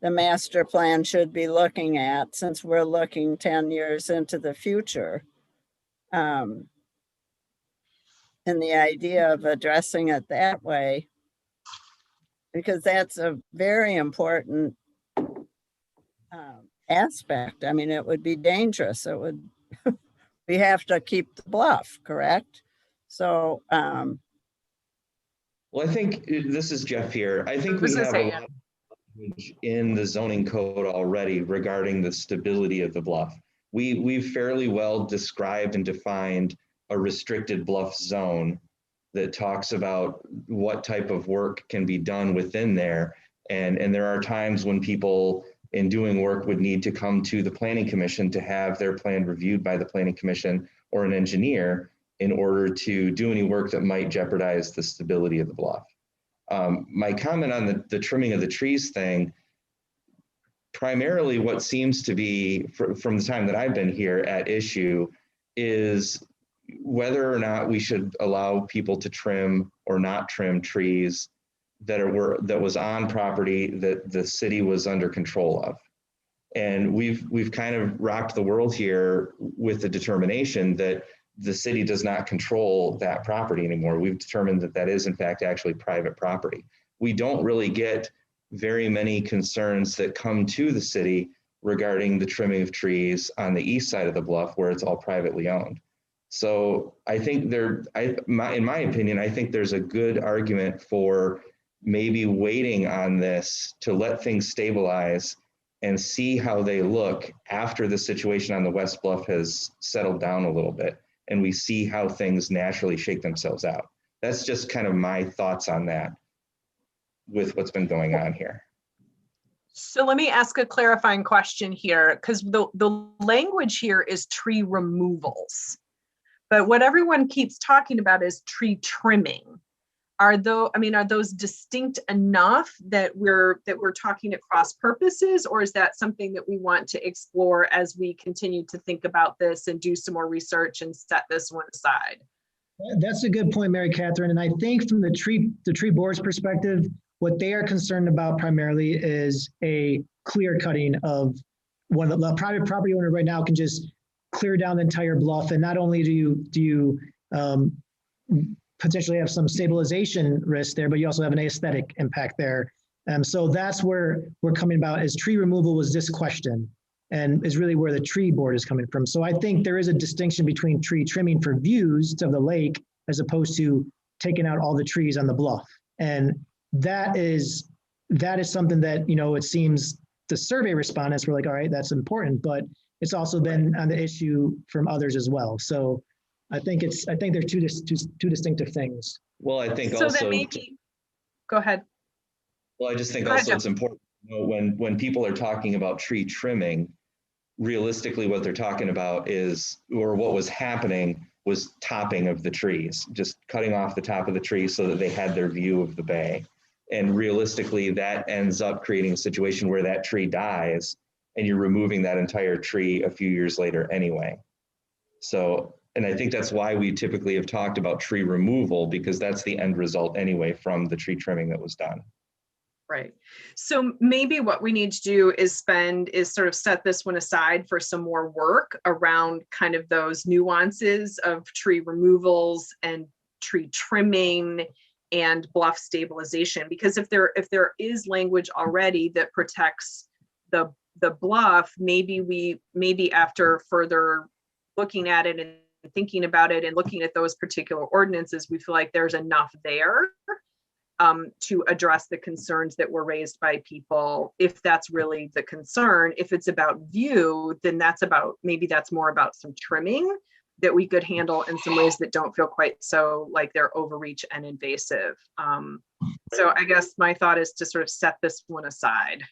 the master plan should be looking at, since we're looking 10 years into the future. And the idea of addressing it that way, because that's a very important aspect. I mean, it would be dangerous. It would, we have to keep the bluff, correct? So, Well, I think this is Jeff here. I think we have a lot of language in the zoning code already regarding the stability of the bluff. We've fairly well described and defined a restricted bluff zone that talks about what type of work can be done within there. And there are times when people in doing work would need to come to the planning commission to have their plan reviewed by the planning commission or an engineer in order to do any work that might jeopardize the stability of the bluff. My comment on the trimming of the trees thing, primarily what seems to be, from the time that I've been here, at issue is whether or not we should allow people to trim or not trim trees that was on property that the city was under control of. And we've kind of rocked the world here with the determination that the city does not control that property anymore. We've determined that that is in fact actually private property. We don't really get very many concerns that come to the city regarding the trimming of trees on the east side of the bluff where it's all privately owned. So I think in my opinion, I think there's a good argument for maybe waiting on this to let things stabilize and see how they look after the situation on the West Bluff has settled down a little bit and we see how things naturally shake themselves out. That's just kind of my thoughts on that with what's been going on here. So let me ask a clarifying question here, because the language here is tree removals, but what everyone keeps talking about is tree trimming. Are those distinct enough that we're talking at cross purposes, or is that something that we want to explore as we continue to think about this and do some more research and set this one aside? That's a good point, Mary Catherine. And I think from the tree board's perspective, what they are concerned about primarily is a clear cutting of one of the private property owner right now can just clear down the entire bluff. And not only do you potentially have some stabilization risk there, but you also have an aesthetic impact there. So that's where we're coming about, as tree removal was this question. and is really where the tree board is coming from. So I think there is a distinction between tree trimming for views of the lake as opposed to taking out all the trees on the bluff. And that is something that, you know, it seems the survey respondents were like, all right, that's important, but it's also been on the issue from others as well. So I think they're two distinctive things. Well, I think So also, then maybe, go ahead. well, I just think Go ahead, also it's important to know when people are talking about tree trimming, realistically what they're talking about is, or what was happening was topping of the trees, just cutting off the top of the tree so that they had their view of the bay. And realistically, that ends up creating a situation where that tree dies and you're removing that entire tree a few years later anyway. So, and I think that's why we typically have talked about tree removal, because that's the end result anyway from the tree trimming that was done. Right. So maybe what we need to do is sort of set this one aside for some more work around kind of those nuances of tree removals and tree trimming and bluff stabilization. Because if there is language already that protects the bluff, maybe after further looking at it and thinking about it and looking at those particular ordinances, we feel like there's enough there to address the concerns that were raised by people, if that's really the concern. If it's about view, then maybe that's more about some trimming that we could handle in some ways that don't feel quite so like they're overreach and invasive. So I guess my thought is to sort of set this one aside.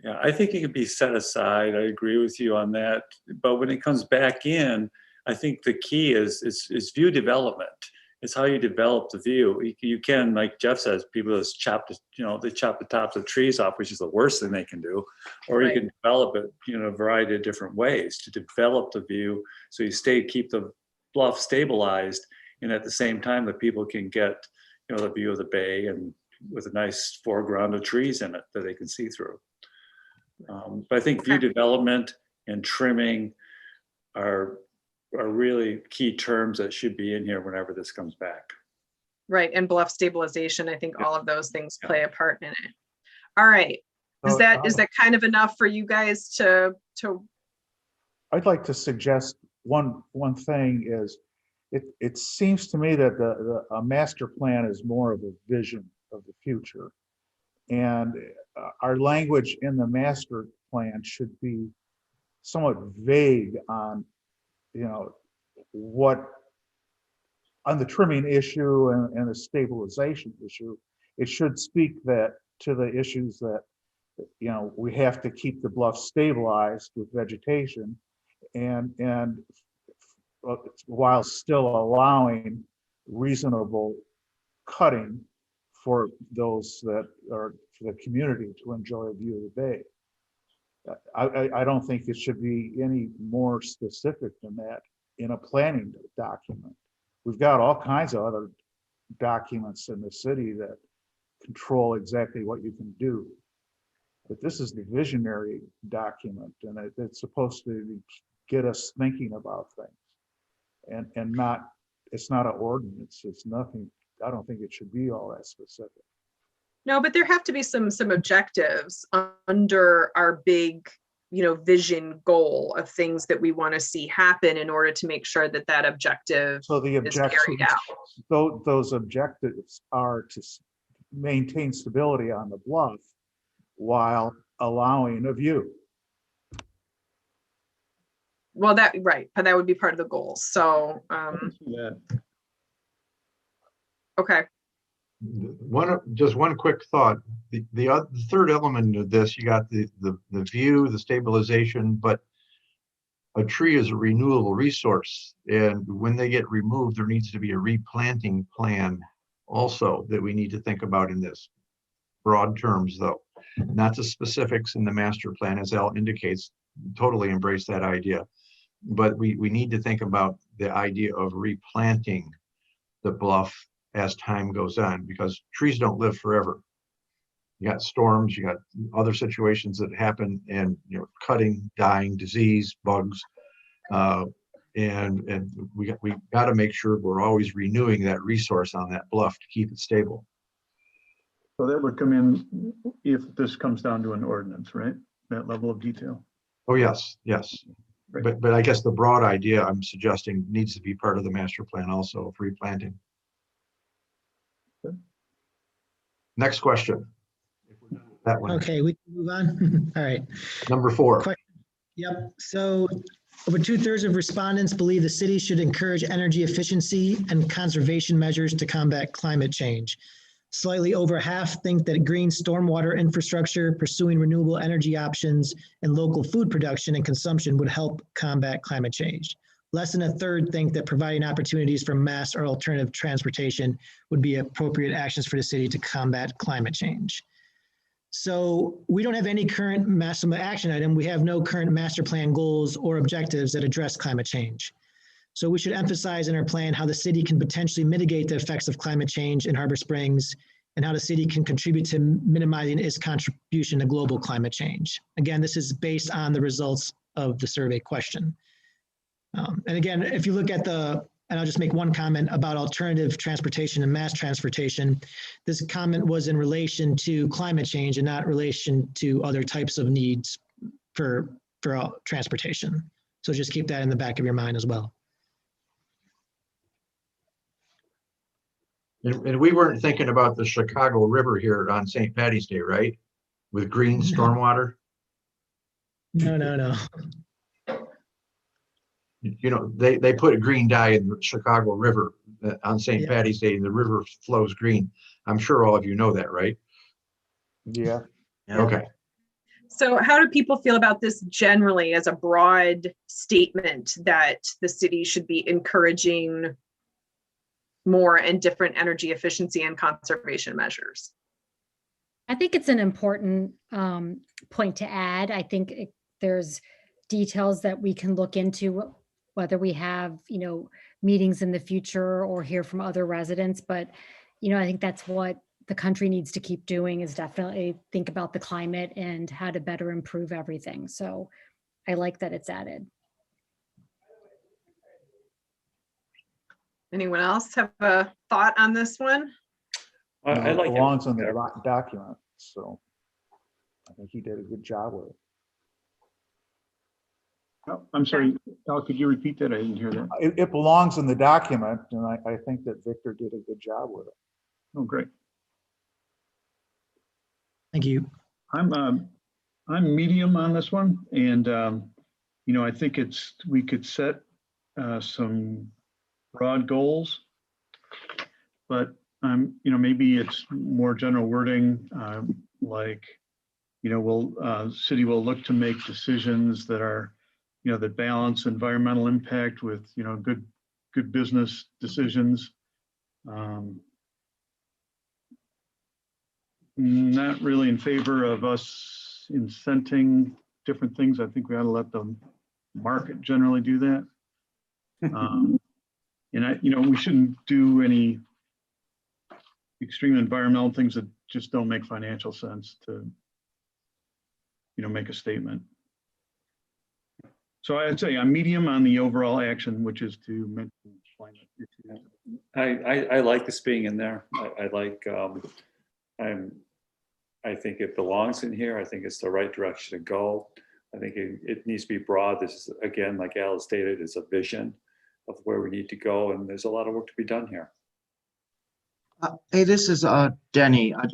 Yeah, I think it can be set aside. I agree with you on that. But when it comes back in, I think the key is view development. It's how you develop the view. You can, like Jeff says, people just they chop the tops of trees off, which is the worst thing they can do. Or Right. you can develop it, a variety of different ways to develop the view, so you keep the bluff stabilized, and at the same time that people can get, the view of the bay and with a nice foreground of trees in it that they can see through. But I think view development and trimming are really key terms that should be in here whenever this comes back. Right, and bluff stabilization, I think all of those things play a part in it. All right, is that kind of enough for you guys to? I'd like to suggest one thing is, it seems to me that a master plan is more of a vision of the future. And our language in the master plan should be somewhat vague on, what on the trimming issue and the stabilization issue. It should speak to the issues that, we have to keep the bluff stabilized with vegetation and while still allowing reasonable cutting for those that are for the community to enjoy a view of the bay. I don't think it should be any more specific than that in a planning document. We've got all kinds of other documents in the city that control exactly what you can do. But this is the visionary document, and it's supposed to get us thinking about things. And it's not an ordinance, it's nothing. I don't think it should be all that specific. No, but there have to be some objectives under our big, vision goal of things that we want to see happen in order to make sure that objective So the is carried out. Those objectives are to maintain stability on the bluff while allowing a view. Well, right, but that would be part of the goals. So, okay. Just one quick thought. The third element of this, you got the view, the stabilization, but a tree is a renewable resource, and when they get removed, there needs to be a replanting plan also that we need to think about in this. Broad terms, though, not the specifics in the master plan, as Al indicates. Totally embrace that idea, but we need to think about the idea of replanting the bluff as time goes on, because trees don't live forever. You got storms, you got other situations that happen, and cutting, dying, disease, bugs, and we got to make sure we're always renewing that resource on that bluff to keep it stable. So that would come in if this comes down to an ordinance, right? That level of detail. Oh, yes, yes. But I guess the broad idea I'm suggesting needs to be part of the master plan also, of replanting. Next question. That one, Okay, we can move on. All right. number 4. Question. Yep. So over 2/3 of respondents believe the city should encourage energy efficiency and conservation measures to combat climate change. Slightly over half think that green stormwater infrastructure, pursuing renewable energy options, and local food production and consumption would help combat climate change. Less than a third think that providing opportunities for mass or alternative transportation would be appropriate actions for the city to combat climate change. So we don't have any current master action item. We have no current master plan goals or objectives that address climate change. So we should emphasize in our plan how the city can potentially mitigate the effects of climate change in Harbor Springs and how the city can contribute to minimizing its contribution to global climate change. Again, this is based on the results of the survey question. And again, if you look at and I'll just make one comment about alternative transportation and mass transportation. This comment was in relation to climate change and not relation to other types of needs for transportation. So just keep that in the back of your mind as well. And we weren't thinking about the Chicago River here on St. Patty's Day, right? With green stormwater? No. You know, they put a green dye in the Chicago River on St. Yeah. Patty's Day, and the river flows green. I'm sure all of you know that, right? Yeah. Okay. So how do people feel about this generally as a broad statement that the city should be encouraging more and different energy efficiency and conservation measures? I think it's an important point to add. I think there's details that we can look into, whether we have, meetings in the future or hear from other residents. But, I think that's what the country needs to keep doing, is definitely think about the climate and how to better improve everything. So I like that it's added. Anyone else have a thought on this one? I It like belongs in it. the document, so I think he did a good job with it. Oh, I'm sorry, Al, could you repeat that? I didn't hear that. It belongs in the document, and I think that Victor did a good job with it. Oh, great. Thank you. I'm medium on this one, and I think we could set some broad goals, but maybe it's more general wording, like city will look to make decisions that are that balance environmental impact with good business decisions. Not really in favor of us incenting different things. I think we ought to let the market generally do that. And we shouldn't do any extreme environmental things that just don't make financial sense to, make a statement. So I'd say I'm medium on the overall action, which is to mention climate issues. I like this being in there. I think it belongs in here. I think it's the right direction to go. I think it needs to be broad. This is, again, like Al stated, it's a vision of where we need to go, and there's a lot of work to be done here. Hey, this is Denny. I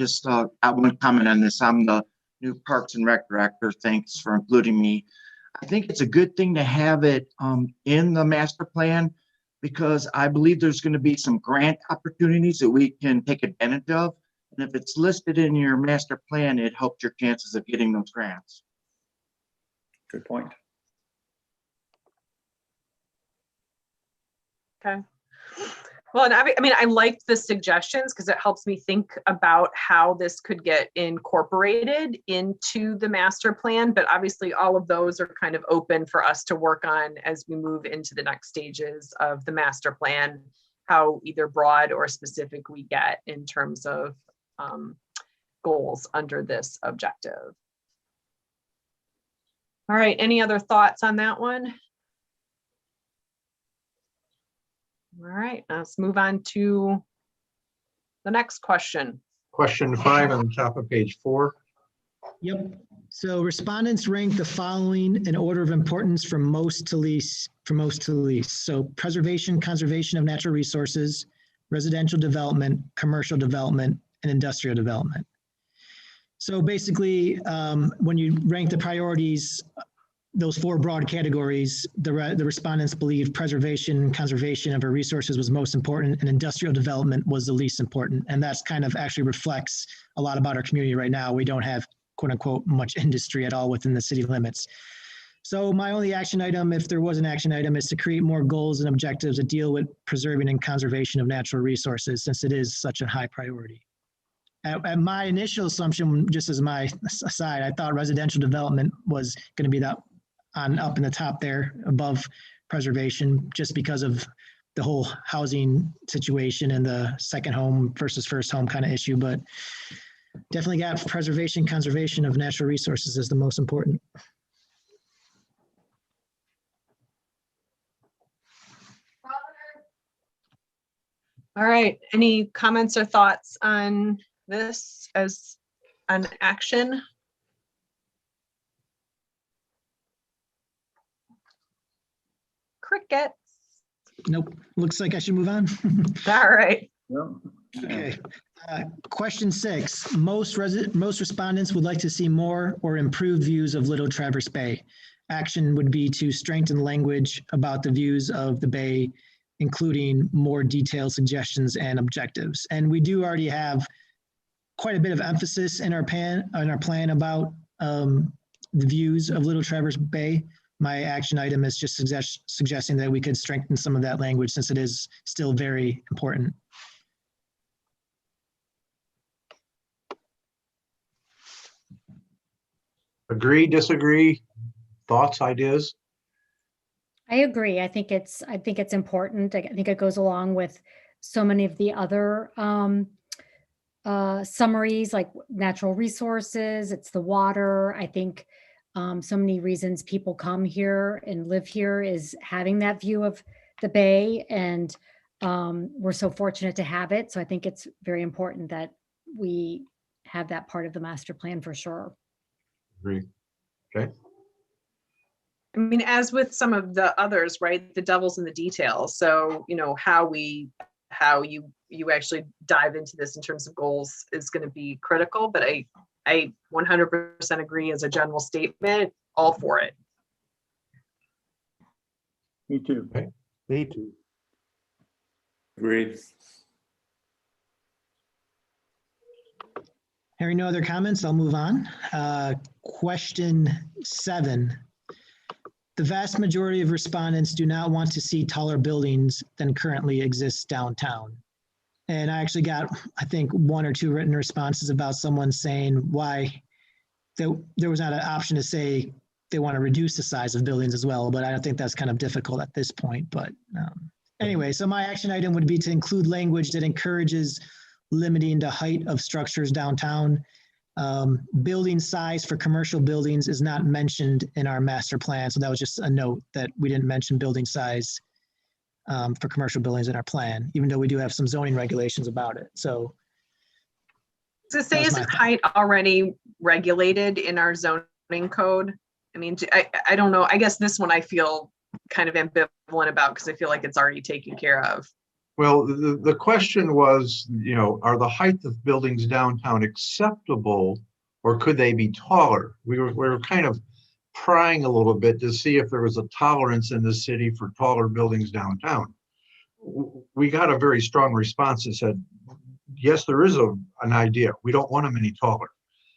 want to comment on this. I'm the new Parks and Rec director. Thanks for including me. I think it's a good thing to have it in the master plan, because I believe there's going to be some grant opportunities that we can take advantage of. And if it's listed in your master plan, it helps your chances of getting those grants. Good point. Okay. Well, and I liked the suggestions because it helps me think about how this could get incorporated into the master plan. But obviously, all of those are kind of open for us to work on as we move into the next stages of the master plan, how either broad or specific we get in terms of goals under this objective. All right, any other thoughts on that one? All right, let's move on to the next question. Question 5 on the top of page 4. Yep. So respondents ranked the following in order of importance from most to least, So preservation, conservation of natural resources, residential development, commercial development, and industrial development. So basically, when you rank the priorities, those four broad categories, the respondents believe preservation and conservation of our resources was most important, and industrial development was the least important. And that's kind of actually reflects a lot about our community right now. We don't have, quote unquote, much industry at all within the city limits. So my only action item, if there was an action item, is to create more goals and objectives that deal with preserving and conservation of natural resources, since it is such a high priority. At my initial assumption, just as my aside, I thought residential development was going to be that on up in the top there above preservation, just because of the whole housing situation and the second home versus first home kind of issue. But definitely got preservation, conservation of natural resources as the most important. All right, any comments or thoughts on this as an action? Crickets. Nope. Looks like I should move on. All right. Okay. Question 6. Most respondents would like to see more or improved views of Little Traverse Bay. Action would be to strengthen language about the views of the bay, including more detailed suggestions and objectives. And we do already have quite a bit of emphasis in our plan about the views of Little Traverse Bay. My action item is just suggesting that we could strengthen some of that language, since it is still very important. Agree, disagree, thoughts, ideas? I agree. I think it's important. I think it goes along with so many of the other summaries, like natural resources, it's the water. I think so many reasons people come here and live here is having that view of the bay, and we're so fortunate to have it. So I think it's very important that we have that part of the master plan for sure. Agree. Okay. I mean, as with some of the others, right? The devil's in the details. So, you know, how you actually dive into this in terms of goals is going to be critical. But I 100% agree as a general statement, all for it. Me too. Okay. Me too. Agreed. Hearing no other comments, I'll move on. Question 7. The vast majority of respondents do not want to see taller buildings than currently exist downtown. And I actually got, I think, 1 or 2 written responses about someone saying why there was not an option to say they want to reduce the size of buildings as well, but I don't think that's kind of difficult at this point. But anyway, so my action item would be to include language that encourages limiting the height of structures downtown. Building size for commercial buildings is not mentioned in our master plan. So that was just a note that we didn't mention building size for commercial buildings in our plan, even though we do have some zoning regulations about it. So to say, isn't height already regulated in our zoning code? I mean, I don't know. I guess this one I feel kind of ambivalent about, because I feel like it's already taken care of. Well, the question was, you know, are the height of buildings downtown acceptable, or could they be taller? We were kind of prying a little bit to see if there was a tolerance in the city for taller buildings downtown. We got a very strong response that said, yes, there is an idea. We don't want them any taller.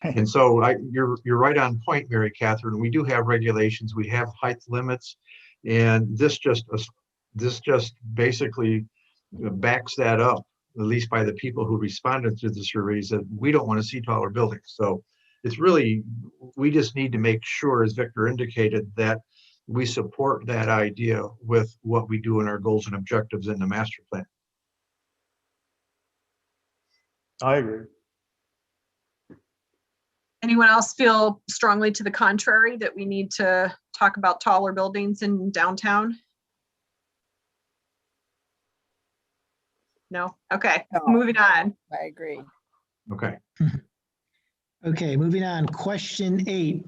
And so you're right on point, Mary Catherine. We do have regulations. We have height limits, and this just basically backs that up, at least by the people who responded to the surveys, that we don't want to see taller buildings. So it's really, we just need to make sure, as Victor indicated, that we support that idea with what we do in our goals and objectives in the master plan. I agree. Anyone else feel strongly to the contrary, that we need to talk about taller buildings in downtown? No? Okay, No. moving on. I agree. Okay. Okay, moving on. Question 8.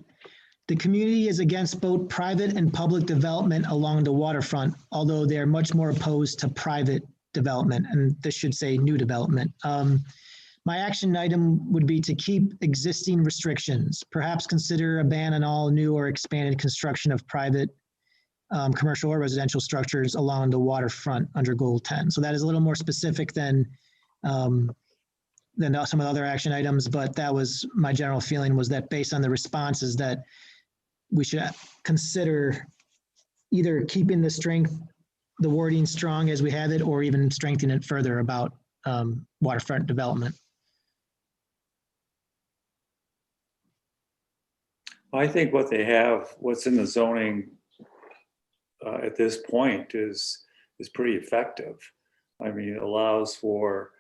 The community is against both private and public development along the waterfront, although they are much more opposed to private development, and this should say new development. My action item would be to keep existing restrictions, perhaps consider a ban on all new or expanded construction of private, commercial or residential structures along the waterfront under goal 10. So that is a little more specific than some of the other action items, but that was my general feeling, was that based on the responses that we should consider either keeping the wording strong as we have it, or even strengthening it further about waterfront development. I think what they have, what's in the zoning at this point is pretty effective. I mean, it allows for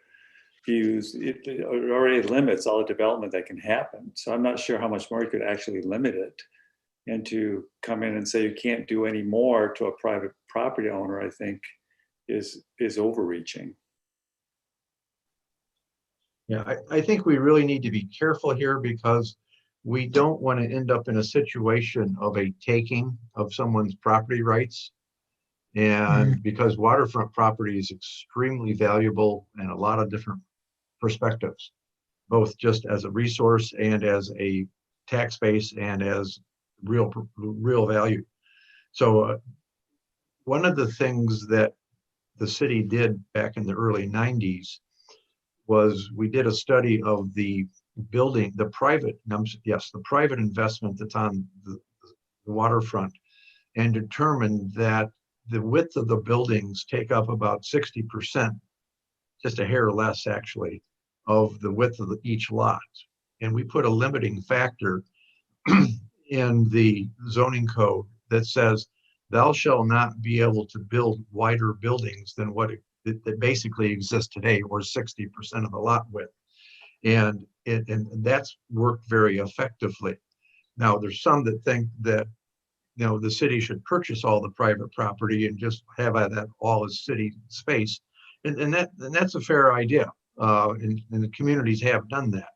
views, it already limits all the development that can happen. So I'm not sure how much more you could actually limit it. And to come in and say you can't do any more to a private property owner, I think is overreaching. Yeah, I think we really need to be careful here, because we don't want to end up in a situation of a taking of someone's property rights. And because waterfront property is extremely valuable in a lot of different perspectives, both just as a resource and as a tax base and as real value. So one of the things that the city did back in the early 90s was we did a study of the building, the private investment that's on the waterfront, and determined that the width of the buildings take up about 60%, just a hair less actually, of the width of each lot. And we put a limiting factor in the zoning code that says thou shalt not be able to build wider buildings than what that basically exists today, or 60% of the lot width. And that's worked very effectively. Now, there's some that think that, you know, the city should purchase all the private property and just have that all as city space. And that's a fair idea. And the communities have done that.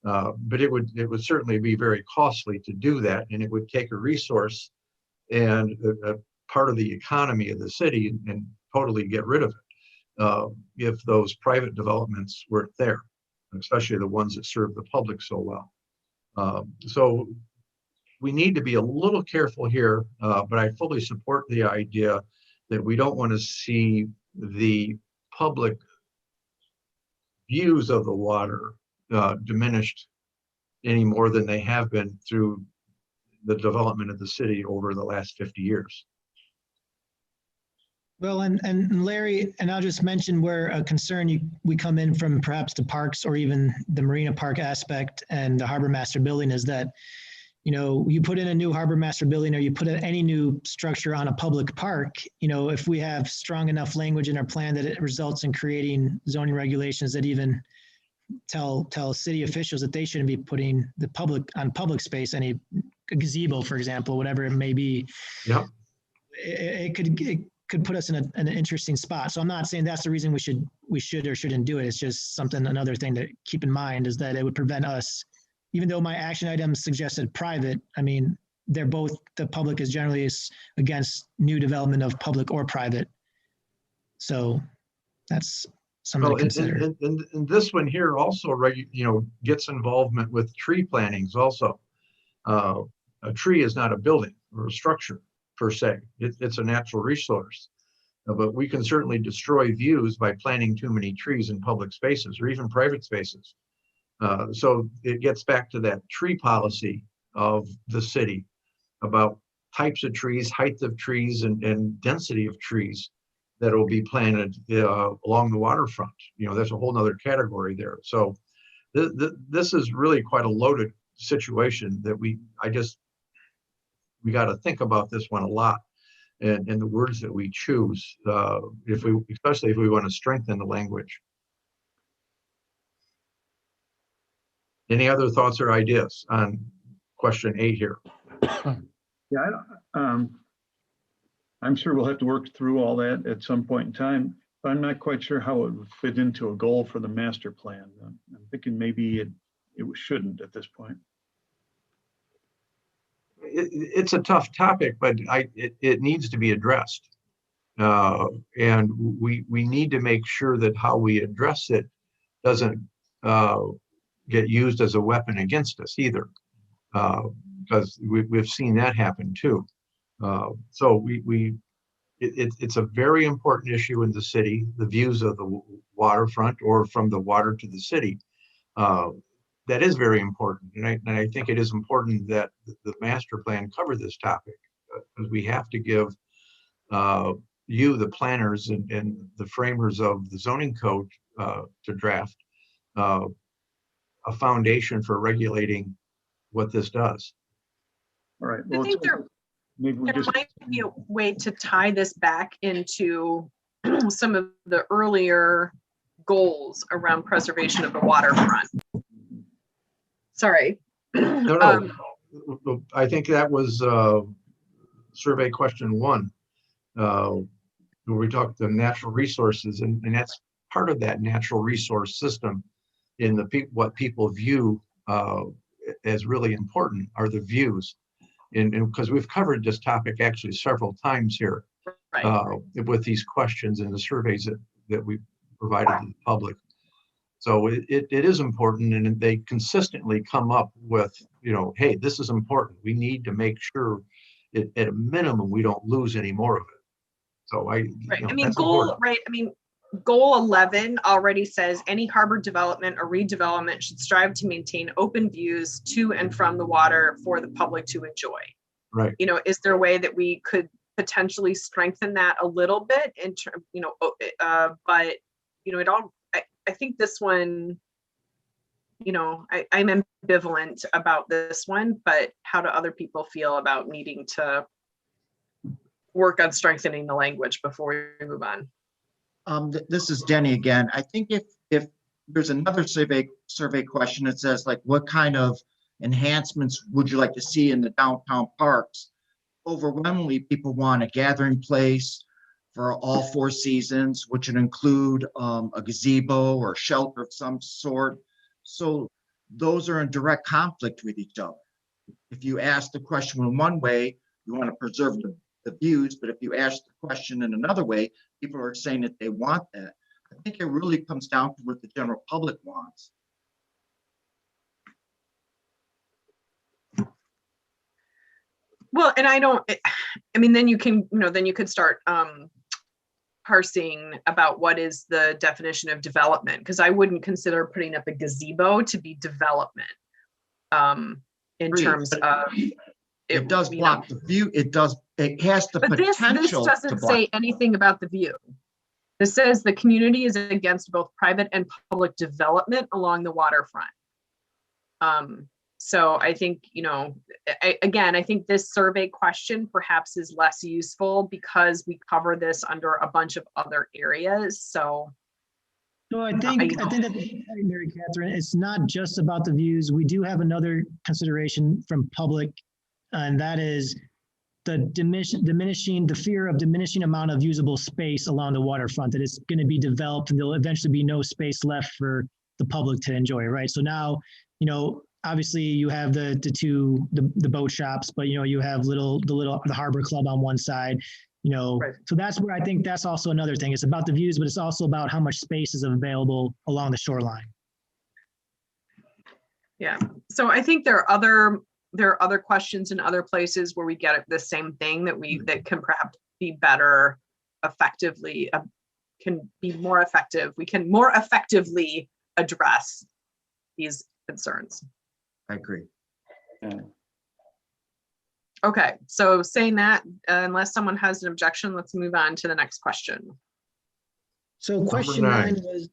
But it would certainly be very costly to do that, and it would take a resource and a part of the economy of the city and totally get rid of it if those private developments weren't there, especially the ones that serve the public so well. So we need to be a little careful here, but I fully support the idea that we don't want to see the public views of the water diminished any more than they have been through the development of the city over the last 50 years. Well, and Larry, and I'll just mention where a concern we come in from, perhaps the parks or even the Marina Park aspect and the Harbor Master Building, is that, you know, you put in a new Harbor Master Building or you put in any new structure on a public park, you know, if we have strong enough language in our plan that it results in creating zoning regulations that even tell city officials that they shouldn't be putting the public on public space, any gazebo, for example, whatever it may be. Yeah. It could put us in an interesting spot. So I'm not saying that's the reason we should or shouldn't do it. It's just another thing to keep in mind, is that it would prevent us, even though my action items suggested private, I mean, they're both, the public is generally against new development of public or private. So that's something to consider. And this one here also, you know, gets involvement with tree plantings also. A tree is not a building or a structure per se. It's a natural resource. But we can certainly destroy views by planting too many trees in public spaces or even private spaces. So it gets back to that tree policy of the city about types of trees, height of trees, and density of trees that will be planted along the waterfront. You know, there's a whole nother category there. So this is really quite a loaded situation that we got to think about this one a lot, and the words that we choose, especially if we want to strengthen the language. Any other thoughts or ideas on question 8 here? Yeah, I'm sure we'll have to work through all that at some point in time. But I'm not quite sure how it would fit into a goal for the master plan. I'm thinking maybe it shouldn't at this point. It's a tough topic, but it needs to be addressed. And we need to make sure that how we address it doesn't get used as a weapon against us either, because we've seen that happen too. So it's a very important issue in the city, the views of the waterfront or from the water to the city. That is very important. And I think it is important that the master plan cover this topic, because we have to give you, the planners and the framers of the zoning code to draft a foundation for regulating what this does. All right. I Well, think there might be a way to tie this back into some of the earlier goals around preservation of the waterfront. Sorry. No. I think that was survey question 1, where we talked the natural resources, and that's part of that natural resource system in what people view as really important are the views. And because we've covered this topic actually several times here, right. With these questions and the surveys that we provided to the public. So it is important, and they consistently come up with, hey, this is important. We need to make sure at a minimum we don't lose any more of it. So right. I mean, goal 11 already says any harbor development or redevelopment should strive to maintain open views to and from the water for the public to enjoy. Right. Is there a way that we could potentially strengthen that a little bit in terms, but it all, I think this one, I'm ambivalent about this one, but how do other people feel about needing to work on strengthening the language before we move on? This is Denny again. I think if there's another survey question that says, like, what kind of enhancements would you like to see in the downtown parks? Overwhelmingly, people want a gathering place for all 4 seasons, which would include a gazebo or shelter of some sort. So those are in direct conflict with each other. If you ask the question in one way, you want to preserve the views, but if you ask the question in another way, people are saying that they want that. I think it really comes down to what the general public wants. Well, and then you could start parsing about what is the definition of development, because I wouldn't consider putting up a gazebo to be development in terms of it does block the view. It has the potential. This doesn't say anything about the view. This says the community is against both private and public development along the waterfront. So I think, I think this survey question perhaps is less useful because we cover this under a bunch of other areas. So No, I think that, Mary Catherine, it's not just about the views. We do have another consideration from public, and that is the the fear of diminishing amount of usable space along the waterfront, that it's going to be developed and there'll eventually be no space left for the public to enjoy, right? So now, obviously you have the boat shops, but you have the Harbor Club on one side, Right. So that's where I think that's also another thing. It's about the views, but it's also about how much space is available along the shoreline. Yeah, so I think there are other questions in other places where we get the same thing that can perhaps be better effectively, can be more effective. We can more effectively address these concerns. I agree. Yeah. Okay, so saying that, unless someone has an objection, let's move on to the next question. So question 9 was,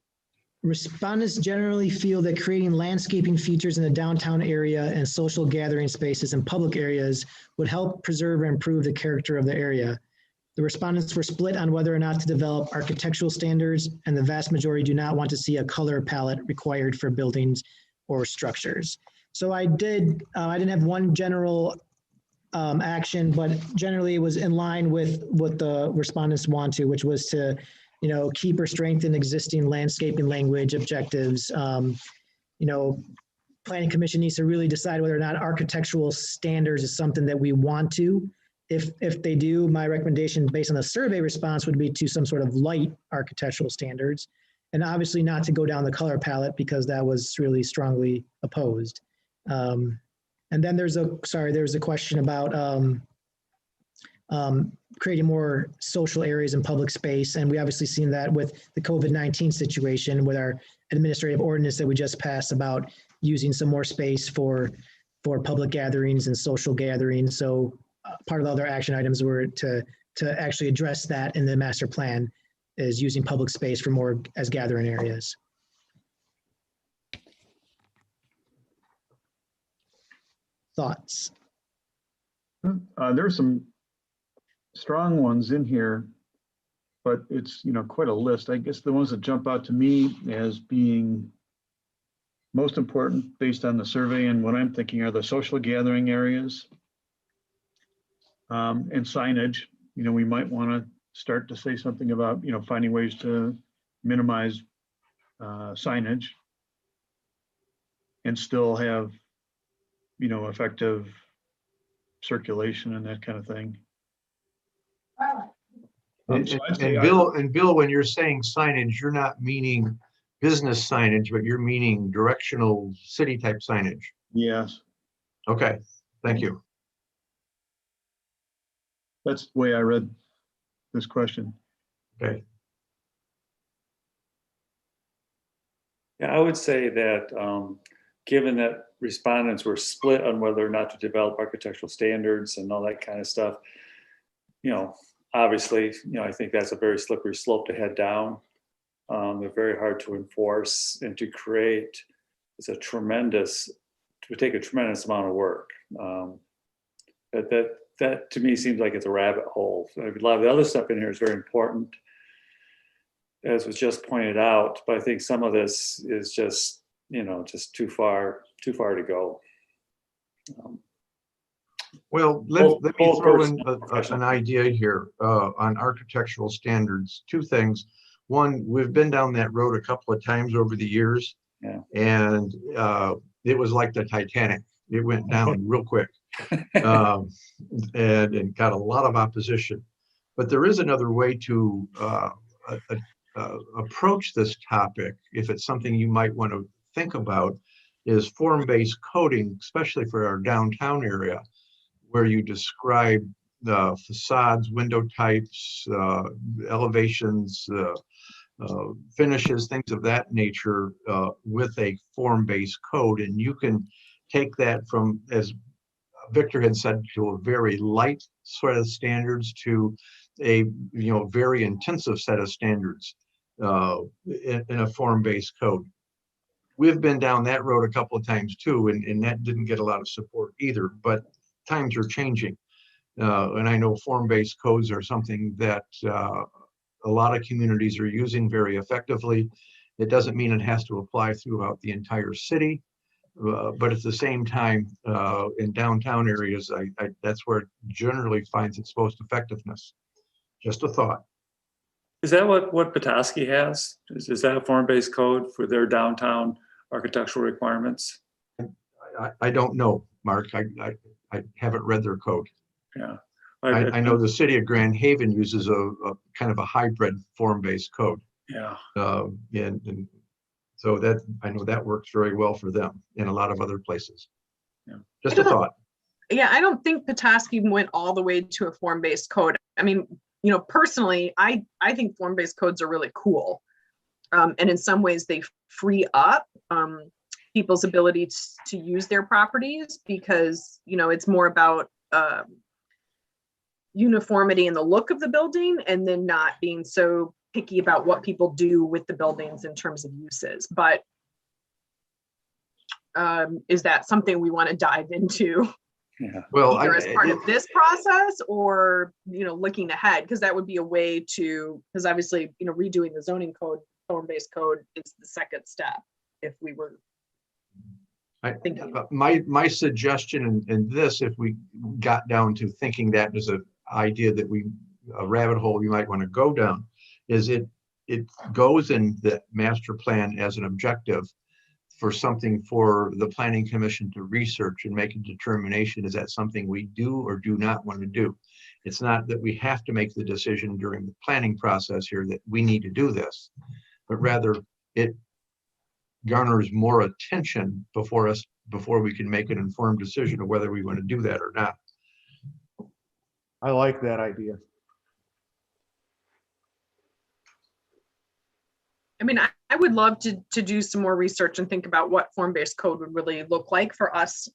respondents generally feel that creating landscaping features in the downtown area and social gathering spaces in public areas would help preserve and improve the character of the area. The respondents were split on whether or not to develop architectural standards, and the vast majority do not want to see a color palette required for buildings or structures. So I didn't have one general action, but generally it was in line with what the respondents want to, which was to, keep or strengthen existing landscaping language objectives, planning commission needs to really decide whether or not architectural standards is something that we want to. If they do, my recommendation based on the survey response would be to some sort of light architectural standards. And obviously not to go down the color palette because that was really strongly opposed. And then there's a question about creating more social areas and public space. And we obviously seen that with the COVID-19 situation with our administrative ordinance that we just passed about using some more space for public gatherings and social gatherings. So part of the other action items were to actually address that in the master plan is using public space for more as gathering areas. Thoughts? There's some strong ones in here, but it's, quite a list. I guess the ones that jump out to me as being most important based on the survey and what I'm thinking are the social gathering areas and signage. We might want to start to say something about, finding ways to minimize signage and still have, effective circulation and that kind of thing. And Bill, when you're saying signage, you're not meaning business signage, but you're meaning directional city type signage. Yes. Okay, thank you. That's the way I read this question. Okay. Yeah, I would say that given that respondents were split on whether or not to develop architectural standards and all that kind of stuff, obviously, I think that's a very slippery slope to head down. They're very hard to enforce and to create. It would take a tremendous amount of work. That to me seems like it's a rabbit hole. A lot of the other stuff in here is very important, as was just pointed out, but I think some of this is just, just too far to go. Well, let me throw in an idea here on architectural standards. Two things. One, we've been down that road a couple of times over the years, and it was like the Titanic. It went down real quick and got a lot of opposition. But there is another way to approach this topic, if it's something you might want to think about, is form-based coding, especially for our downtown area, where you describe the facades, window types, elevations, finishes, things of that nature with a form-based code. And you can take that from, as Victor had said, to a very light sort of standards to a very intensive set of standards in a form-based code. We've been down that road a couple of times too, and that didn't get a lot of support either, but times are changing. And I know form-based codes are something that a lot of communities are using very effectively. It doesn't mean it has to apply throughout the entire city, but at the same time, in downtown areas, that's where it generally finds its most effectiveness. Just a thought. Is that what Petoskey has? Is that a form-based code for their downtown architectural requirements? I don't know, Mark. I haven't read their code. Yeah. I know the city of Grand Haven uses a kind of a hybrid form-based code. Yeah. And so that I know that works very well for them in a lot of other places. Yeah. Just a thought. Yeah, I don't think Petoskey went all the way to a form-based code. I mean, personally, I think form-based codes are really cool. And in some ways they free up people's ability to use their properties because, it's more about uniformity in the look of the building and then not being so picky about what people do with the buildings in terms of uses. But is that something we want to dive into? Yeah. Well, either as part of this process or, looking ahead, because that would be a way to, because obviously, redoing the zoning code, form-based code is the second step if we were thinking. My suggestion in this, if we got down to thinking that as an idea that a rabbit hole you might want to go down, is it goes in the master plan as an objective for something for the planning commission to research and make a determination. Is that something we do or do not want to do? It's not that we have to make the decision during the planning process here that we need to do this, but rather it garners more attention before we can make an informed decision of whether we want to do that or not. I like that idea. I mean, I would love to do some more research and think about what form-based code would really look like for us.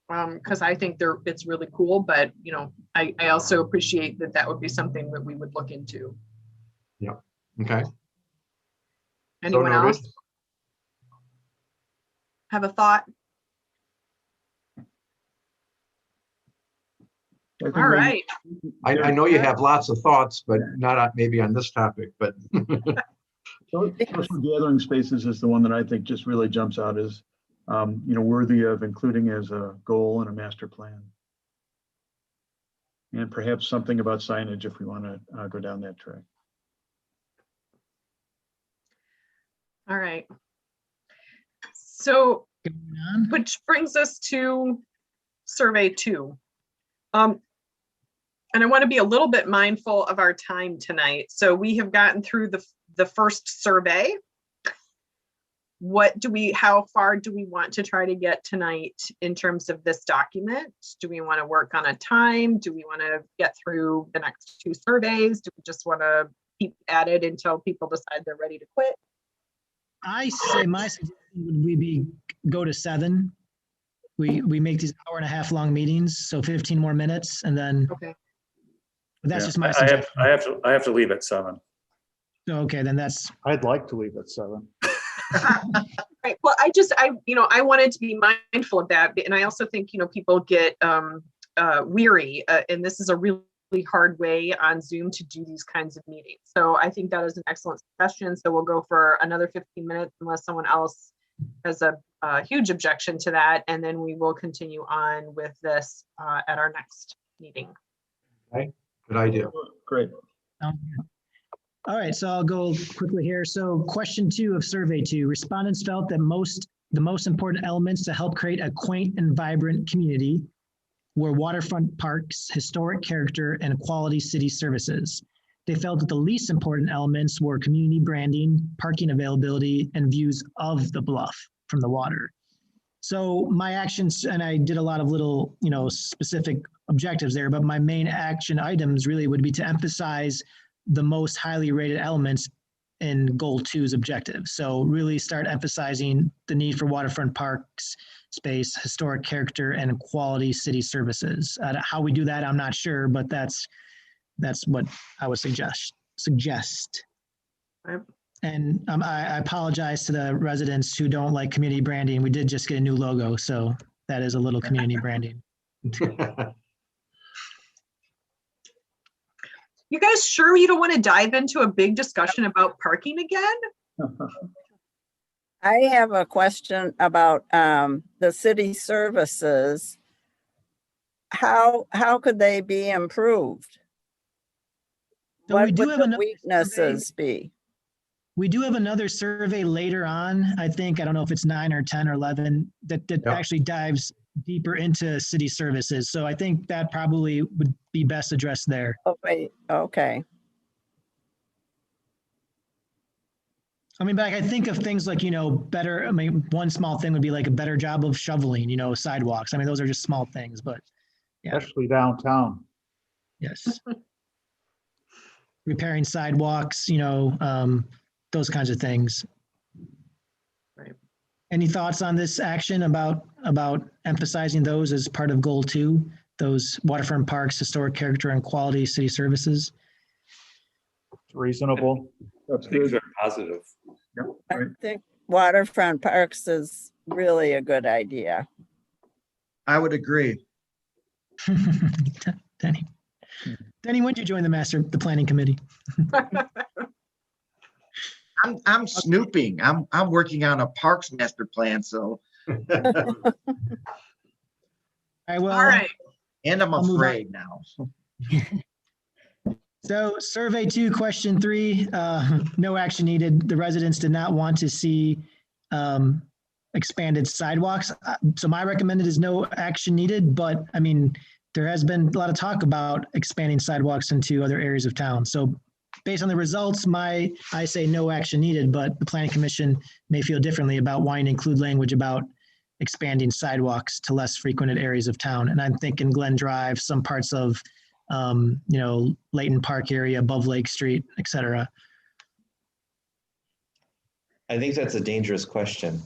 Because I think it's really cool, but you know, I also appreciate that would be something that we would look into. Yeah. Okay. Anyone noted. else have a thought? All right. I know you have lots of thoughts, but not maybe on this topic, but. Social gathering spaces is the one that I think just really jumps out as, worthy of including as a goal in a master plan. And perhaps something about signage if we want to go down that track. All right. So, which brings us to survey 2. And I want to be a little bit mindful of our time tonight. So we have gotten through the first survey. How far do we want to try to get tonight in terms of this document? Do we want to work on a time? Do we want to get through the next 2 surveys? Do we just want to keep at it until people decide they're ready to quit? I say my suggestion would go to 7. We make these hour-and-a-half long meetings, so 15 more minutes, and then. Okay. That's just my I suggestion. have to leave at 7. Okay, then that's. I'd like to leave at 7. Right. Well, I wanted to be mindful of that, and I also think people get weary, and this is a really hard way on Zoom to do these kinds of meetings. So I think that is an excellent suggestion. So we'll go for another 15 minutes unless someone else has a huge objection to that, and then we will continue on with this at our next meeting. Okay, good idea. Great. All right, so I'll go quickly here. So question 2 of survey 2, respondents felt that the most important elements to help create a quaint and vibrant community were waterfront parks, historic character, and quality city services. They felt that the least important elements were community branding, parking availability, and views of the bluff from the water. So my actions, and I did a lot of little, specific objectives there, but my main action items really would be to emphasize the most highly rated elements in goal 2's objectives. So really start emphasizing the need for waterfront parks, space, historic character, and quality city services. How we do that, I'm not sure, but that's what I would suggest. Right. And I apologize to the residents who don't like community branding. We did just get a new logo, so that is a little community branding. You guys sure you don't want to dive into a big discussion about parking again? I have a question about the city services. How could they be improved? So What we do would have the another weaknesses be? We do have another survey later on. I think, I don't know if it's 9 or 10 or 11, that actually dives deeper into city services. So I think that probably would be best addressed there. Oh, wait, okay. I mean, but I think of things like, better, one small thing would be like a better job of shoveling, sidewalks. I mean, those are just small things, but yeah. Especially downtown. Yes. Repairing sidewalks, those kinds of things. Right. Any thoughts on this action about emphasizing those as part of goal 2, those waterfront parks, historic character, and quality city services? It's reasonable. That's I think it's good. very positive. Yep, I right. think waterfront parks is really a good idea. I would agree. Denny, when did you join the planning committee? I'm snooping. I'm working on a parks master plan, so. All right, well, All right. And I'm I'll move on. afraid now. So survey 2, question 3, no action needed. The residents did not want to see expanded sidewalks. So my recommended is no action needed, but I mean, there has been a lot of talk about expanding sidewalks into other areas of town. So based on the results, I say no action needed, but the planning commission may feel differently about wanting to include language about expanding sidewalks to less frequented areas of town. And I'm thinking Glen Drive, some parts of, Layton Park area, above Lake Street, et cetera. I think that's a dangerous question,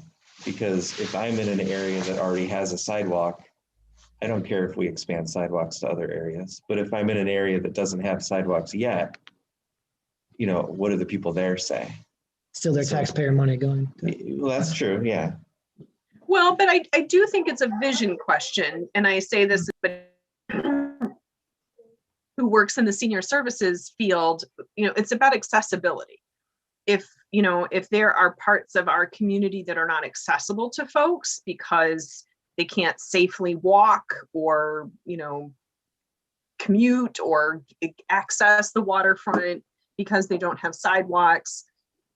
because if I'm in an area that already has a sidewalk, I don't care if we expand sidewalks to other areas. But if I'm in an area that doesn't have sidewalks yet, what do the people there say? Still their taxpayer money going. Well, that's true, yeah. Well, but I do think it's a vision question. And I say this, but who works in the senior services field, it's about accessibility. If there are parts of our community that are not accessible to folks because they can't safely walk or, commute or access the waterfront because they don't have sidewalks,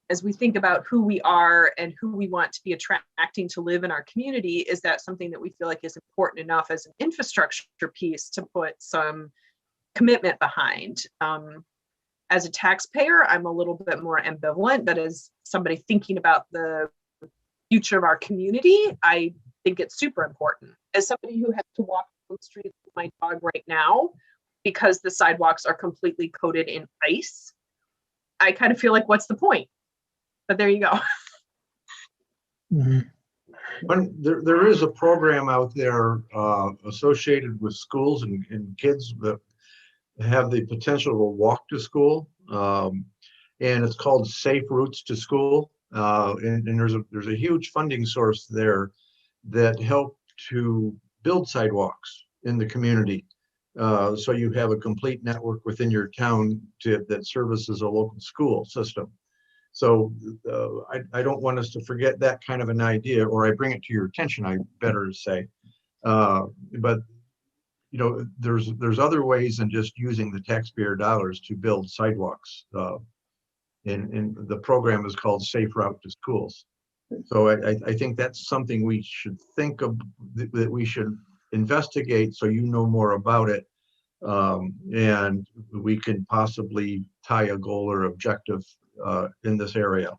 as we think about who we are and who we want to be attracting to live in our community, is that something that we feel like is important enough as an infrastructure piece to put some commitment behind? As a taxpayer, I'm a little bit more ambivalent, but as somebody thinking about the future of our community, I think it's super important. As somebody who has to walk the streets with my dog right now because the sidewalks are completely coated in ice, I kind of feel like, what's the point? But there you go. Mm-hmm. There is a program out there associated with schools and kids that have the potential to walk to school, and it's called Safe Routes to School. And there's a huge funding source there that help to build sidewalks in the community. So you have a complete network within your town that services a local school system. So I don't want us to forget that kind of an idea, or I bring it to your attention, I better say. But there's other ways than just using the taxpayer dollars to build sidewalks. And the program is called Safe Route to Schools. So I think that's something we should think of, that we should investigate, so more about it. And we can possibly tie a goal or objective in this area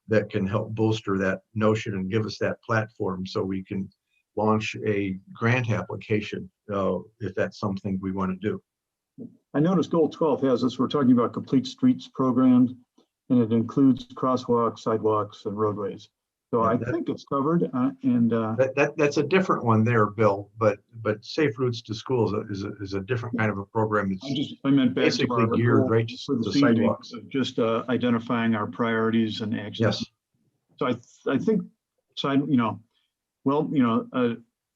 that can help bolster that notion and give us that platform so we can launch a grant application if that's something we want to do. I noticed goal 12 has this, we're talking about complete streets programs, and it includes crosswalks, sidewalks, and roadways. So I think it's covered, that's a different one there, Bill. But Safe Routes to Schools is a different kind of a program. I meant basically geared right to the sidewalks. Just identifying our priorities and actions. Yes. So I think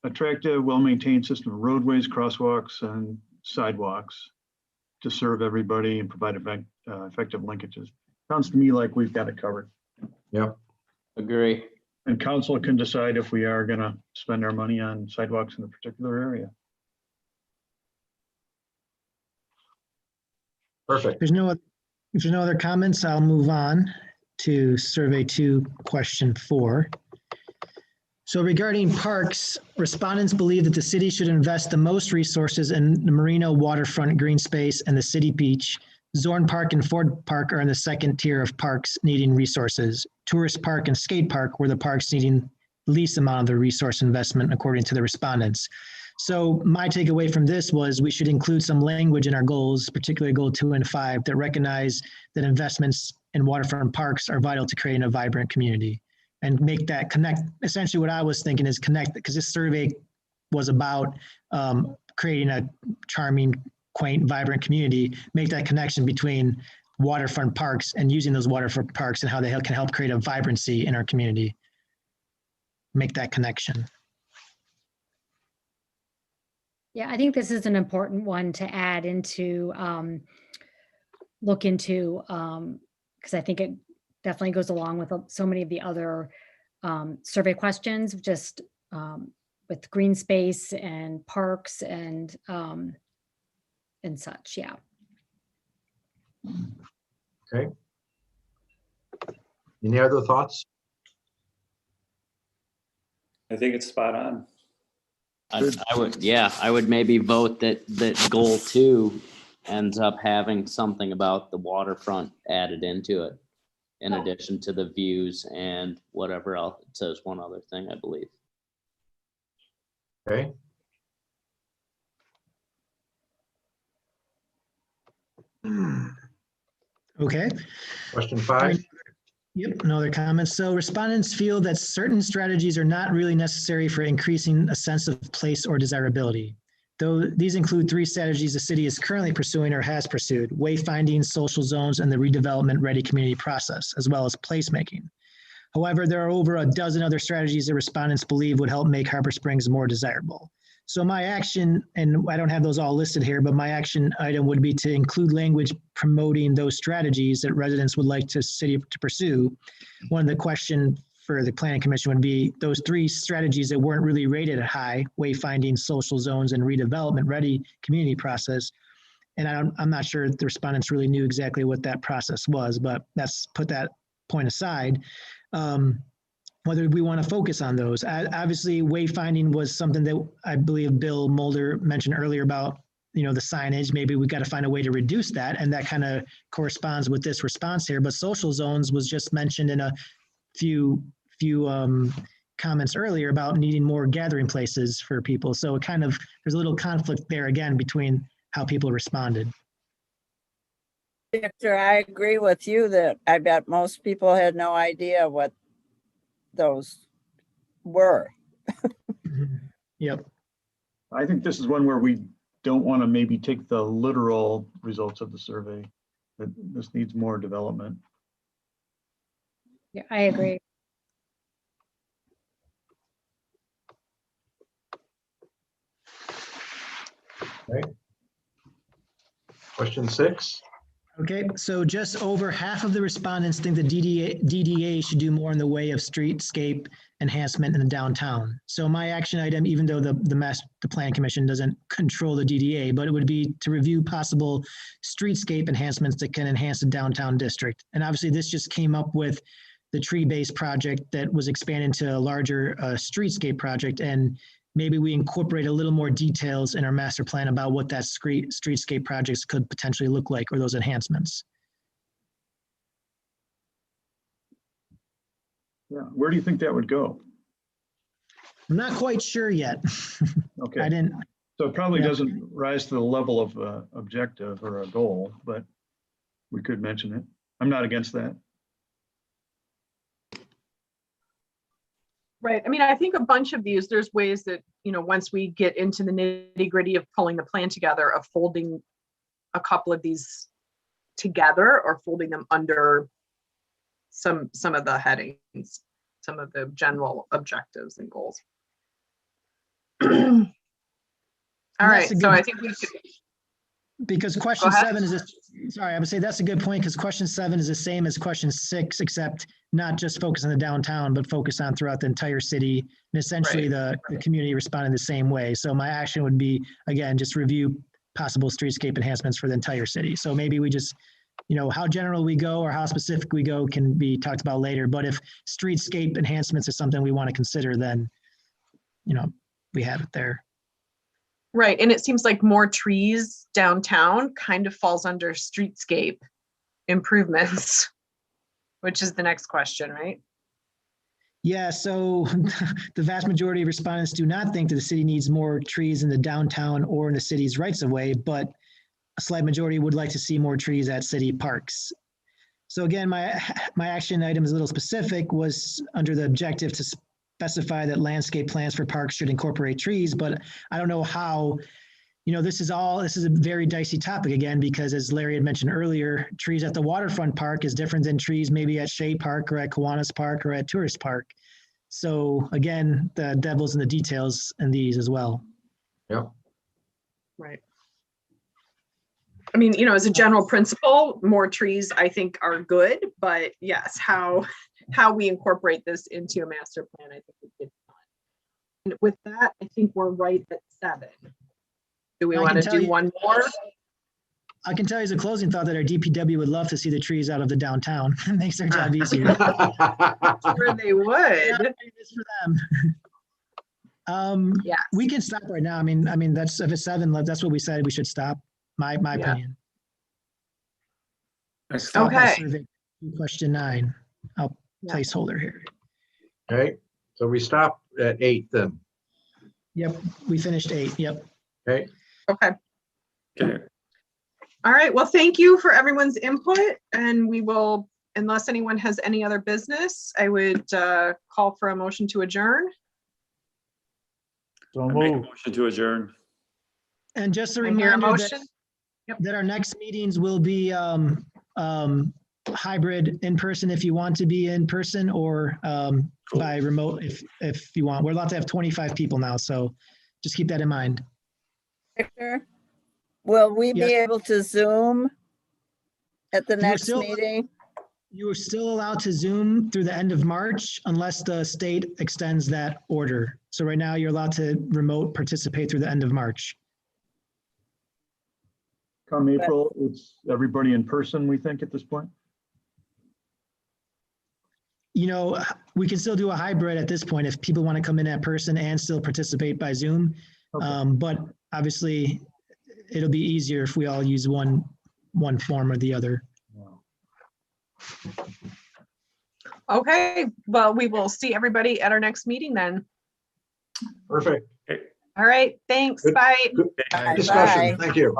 attractive, well-maintained system of roadways, crosswalks, and sidewalks to serve everybody and provide effective linkages. Sounds to me like we've got it covered. Yep. Agree. And council can decide if we are going to spend our money on sidewalks in a particular area. Perfect. If there's no other comments, I'll move on to survey 2, question 4. So regarding parks, respondents believe that the city should invest the most resources in the Marino waterfront green space and the city beach. Zorn Park and Ford Park are in the second tier of parks needing resources. Tourist Park and Skate Park were the parks needing the least amount of the resource investment, according to the respondents. So my takeaway from this was we should include some language in our goals, particularly goal 2 and 5, that recognize that investments in waterfront parks are vital to creating a vibrant community, and make that connect. Essentially what I was thinking is connect, because this survey was about creating a charming, quaint, vibrant community, make that connection between waterfront parks and using those waterfront parks and how they can help create a vibrancy in our community. Make that connection. Yeah, I think this is an important one to add into, look into, because I think it definitely goes along with so many of the other survey questions, just with green space and parks and such, yeah. Okay. Any other thoughts? I think it's spot on. I would maybe vote that goal 2 ends up having something about the waterfront added into it, in addition to the views and whatever else. It says one other thing, I believe. Okay. Okay. Question 5. Yep, no other comments. So respondents feel that certain strategies are not really necessary for increasing a sense of place or desirability. Though these include 3 strategies the city is currently pursuing or has pursued: wayfinding, social zones, and the redevelopment ready community process, as well as placemaking. However, there are over a dozen other strategies that respondents believe would help make Harbor Springs more desirable. So my action, and I don't have those all listed here, but my action item would be to include language promoting those strategies that residents would like the city to pursue. One of the questions for the planning commission would be those 3 strategies that weren't really rated high: wayfinding, social zones, and redevelopment ready community process. And I'm not sure the respondents really knew exactly what that process was, but let's put that point aside. Whether we want to focus on those. Obviously, wayfinding was something that I believe Bill Mulder mentioned earlier about, the signage. Maybe we got to find a way to reduce that, and that kind of corresponds with this response here. But social zones was just mentioned in a few comments earlier about needing more gathering places for people. So it kind of, there's a little conflict there again between how people responded. Victor, I agree with you that I bet most people had no idea what those were. Yep. I think this is one where we don't want to maybe take the literal results of the survey, that this needs more development. Yeah, I agree. Okay. Question 6. Okay, so just over half of the respondents think the DDA should do more in the way of streetscape enhancement in the downtown. So my action item, even though the Planning Commission doesn't control the DDA, but it would be to review possible streetscape enhancements that can enhance the downtown district. And obviously this just came up with the tree-based project that was expanded to a larger streetscape project, and maybe we incorporate a little more details in our master plan about what that streetscape projects could potentially look like, or those enhancements. Yeah, where do you think that would go? I'm not quite sure yet. Okay. I didn't. So it probably doesn't rise to the level of objective or a goal, but we could mention it. I'm not against that. Right. I mean, I think a bunch of these, there's ways that, once we get into the nitty gritty of pulling the plan together, of folding a couple of these together or folding them under some of the headings, some of the general objectives and goals. All right. So I think we should. Because question 7 is, sorry, I would say that's a good point, because question 7 is the same as question 6, except not just focus on the downtown, but focus on throughout the entire city. And essentially the community responded the same way. So my action would be, again, just review possible streetscape enhancements for the entire city. So maybe we just, how general we go or how specific we go can be talked about later. But if streetscape enhancements is something we want to consider, then, we have it there. Right. And it seems like more trees downtown kind of falls under streetscape improvements, which is the next question, right? Yeah, so the vast majority of respondents do not think that the city needs more trees in the downtown or in the city's rights of way, but a slight majority would like to see more trees at city parks. So again, my action item is a little specific, was under the objective to specify that landscape plans for parks should incorporate trees, but I don't know how, this is a very dicey topic again, because as Larry had mentioned earlier, trees at the Waterfront Park is different than trees maybe at Shea Park or at Kiwanis Park or at Tourist Park. So again, the devil's in the details in these as well. Yeah. Right. I mean, as a general principle, more trees I think are good, but yes, how we incorporate this into a master plan, I think we get done. And with that, I think we're right at 7. Do we want to do one more? I can tell you as a closing thought that our DPW would love to see the trees out of the downtown. It makes their job easier. Sure they would. Yeah, it's for them. Yes. We can stop right now. I mean, that's, if it's 7, that's what we said, we should stop, my Yeah. opinion. Excellent. Stop that Okay. survey, question 9. I'll Yeah. placeholder here. Okay, so we stop at 8 then. Yep, we finished 8, yep. Okay, Okay. Okay. All right. Well, thank you for everyone's input, and we will, unless anyone has any other business, I would call for a motion to adjourn. So I make a move. motion to adjourn. And just a I hear a reminder motion. that our next meetings will be hybrid, in person if you want to be in person, or by remote if you want. We're allowed to have 25 people now, so just keep that in mind. Victor, will we be Yes. able to Zoom at the You next still- meeting? You are still allowed to Zoom through the end of March unless the state extends that order. So right now, you're allowed to remote participate through the end of March. Come April, it's everybody in person, we think, at this point. You know, we can still do a hybrid at this point if people want to come in person and still participate by Zoom. Okay. But obviously, it'll be easier if we all use one form or the other. Okay. Well, we will see everybody at our next meeting then. perfect. All right. Thanks. Good. Bye. Good Bye. discussion. Thank you.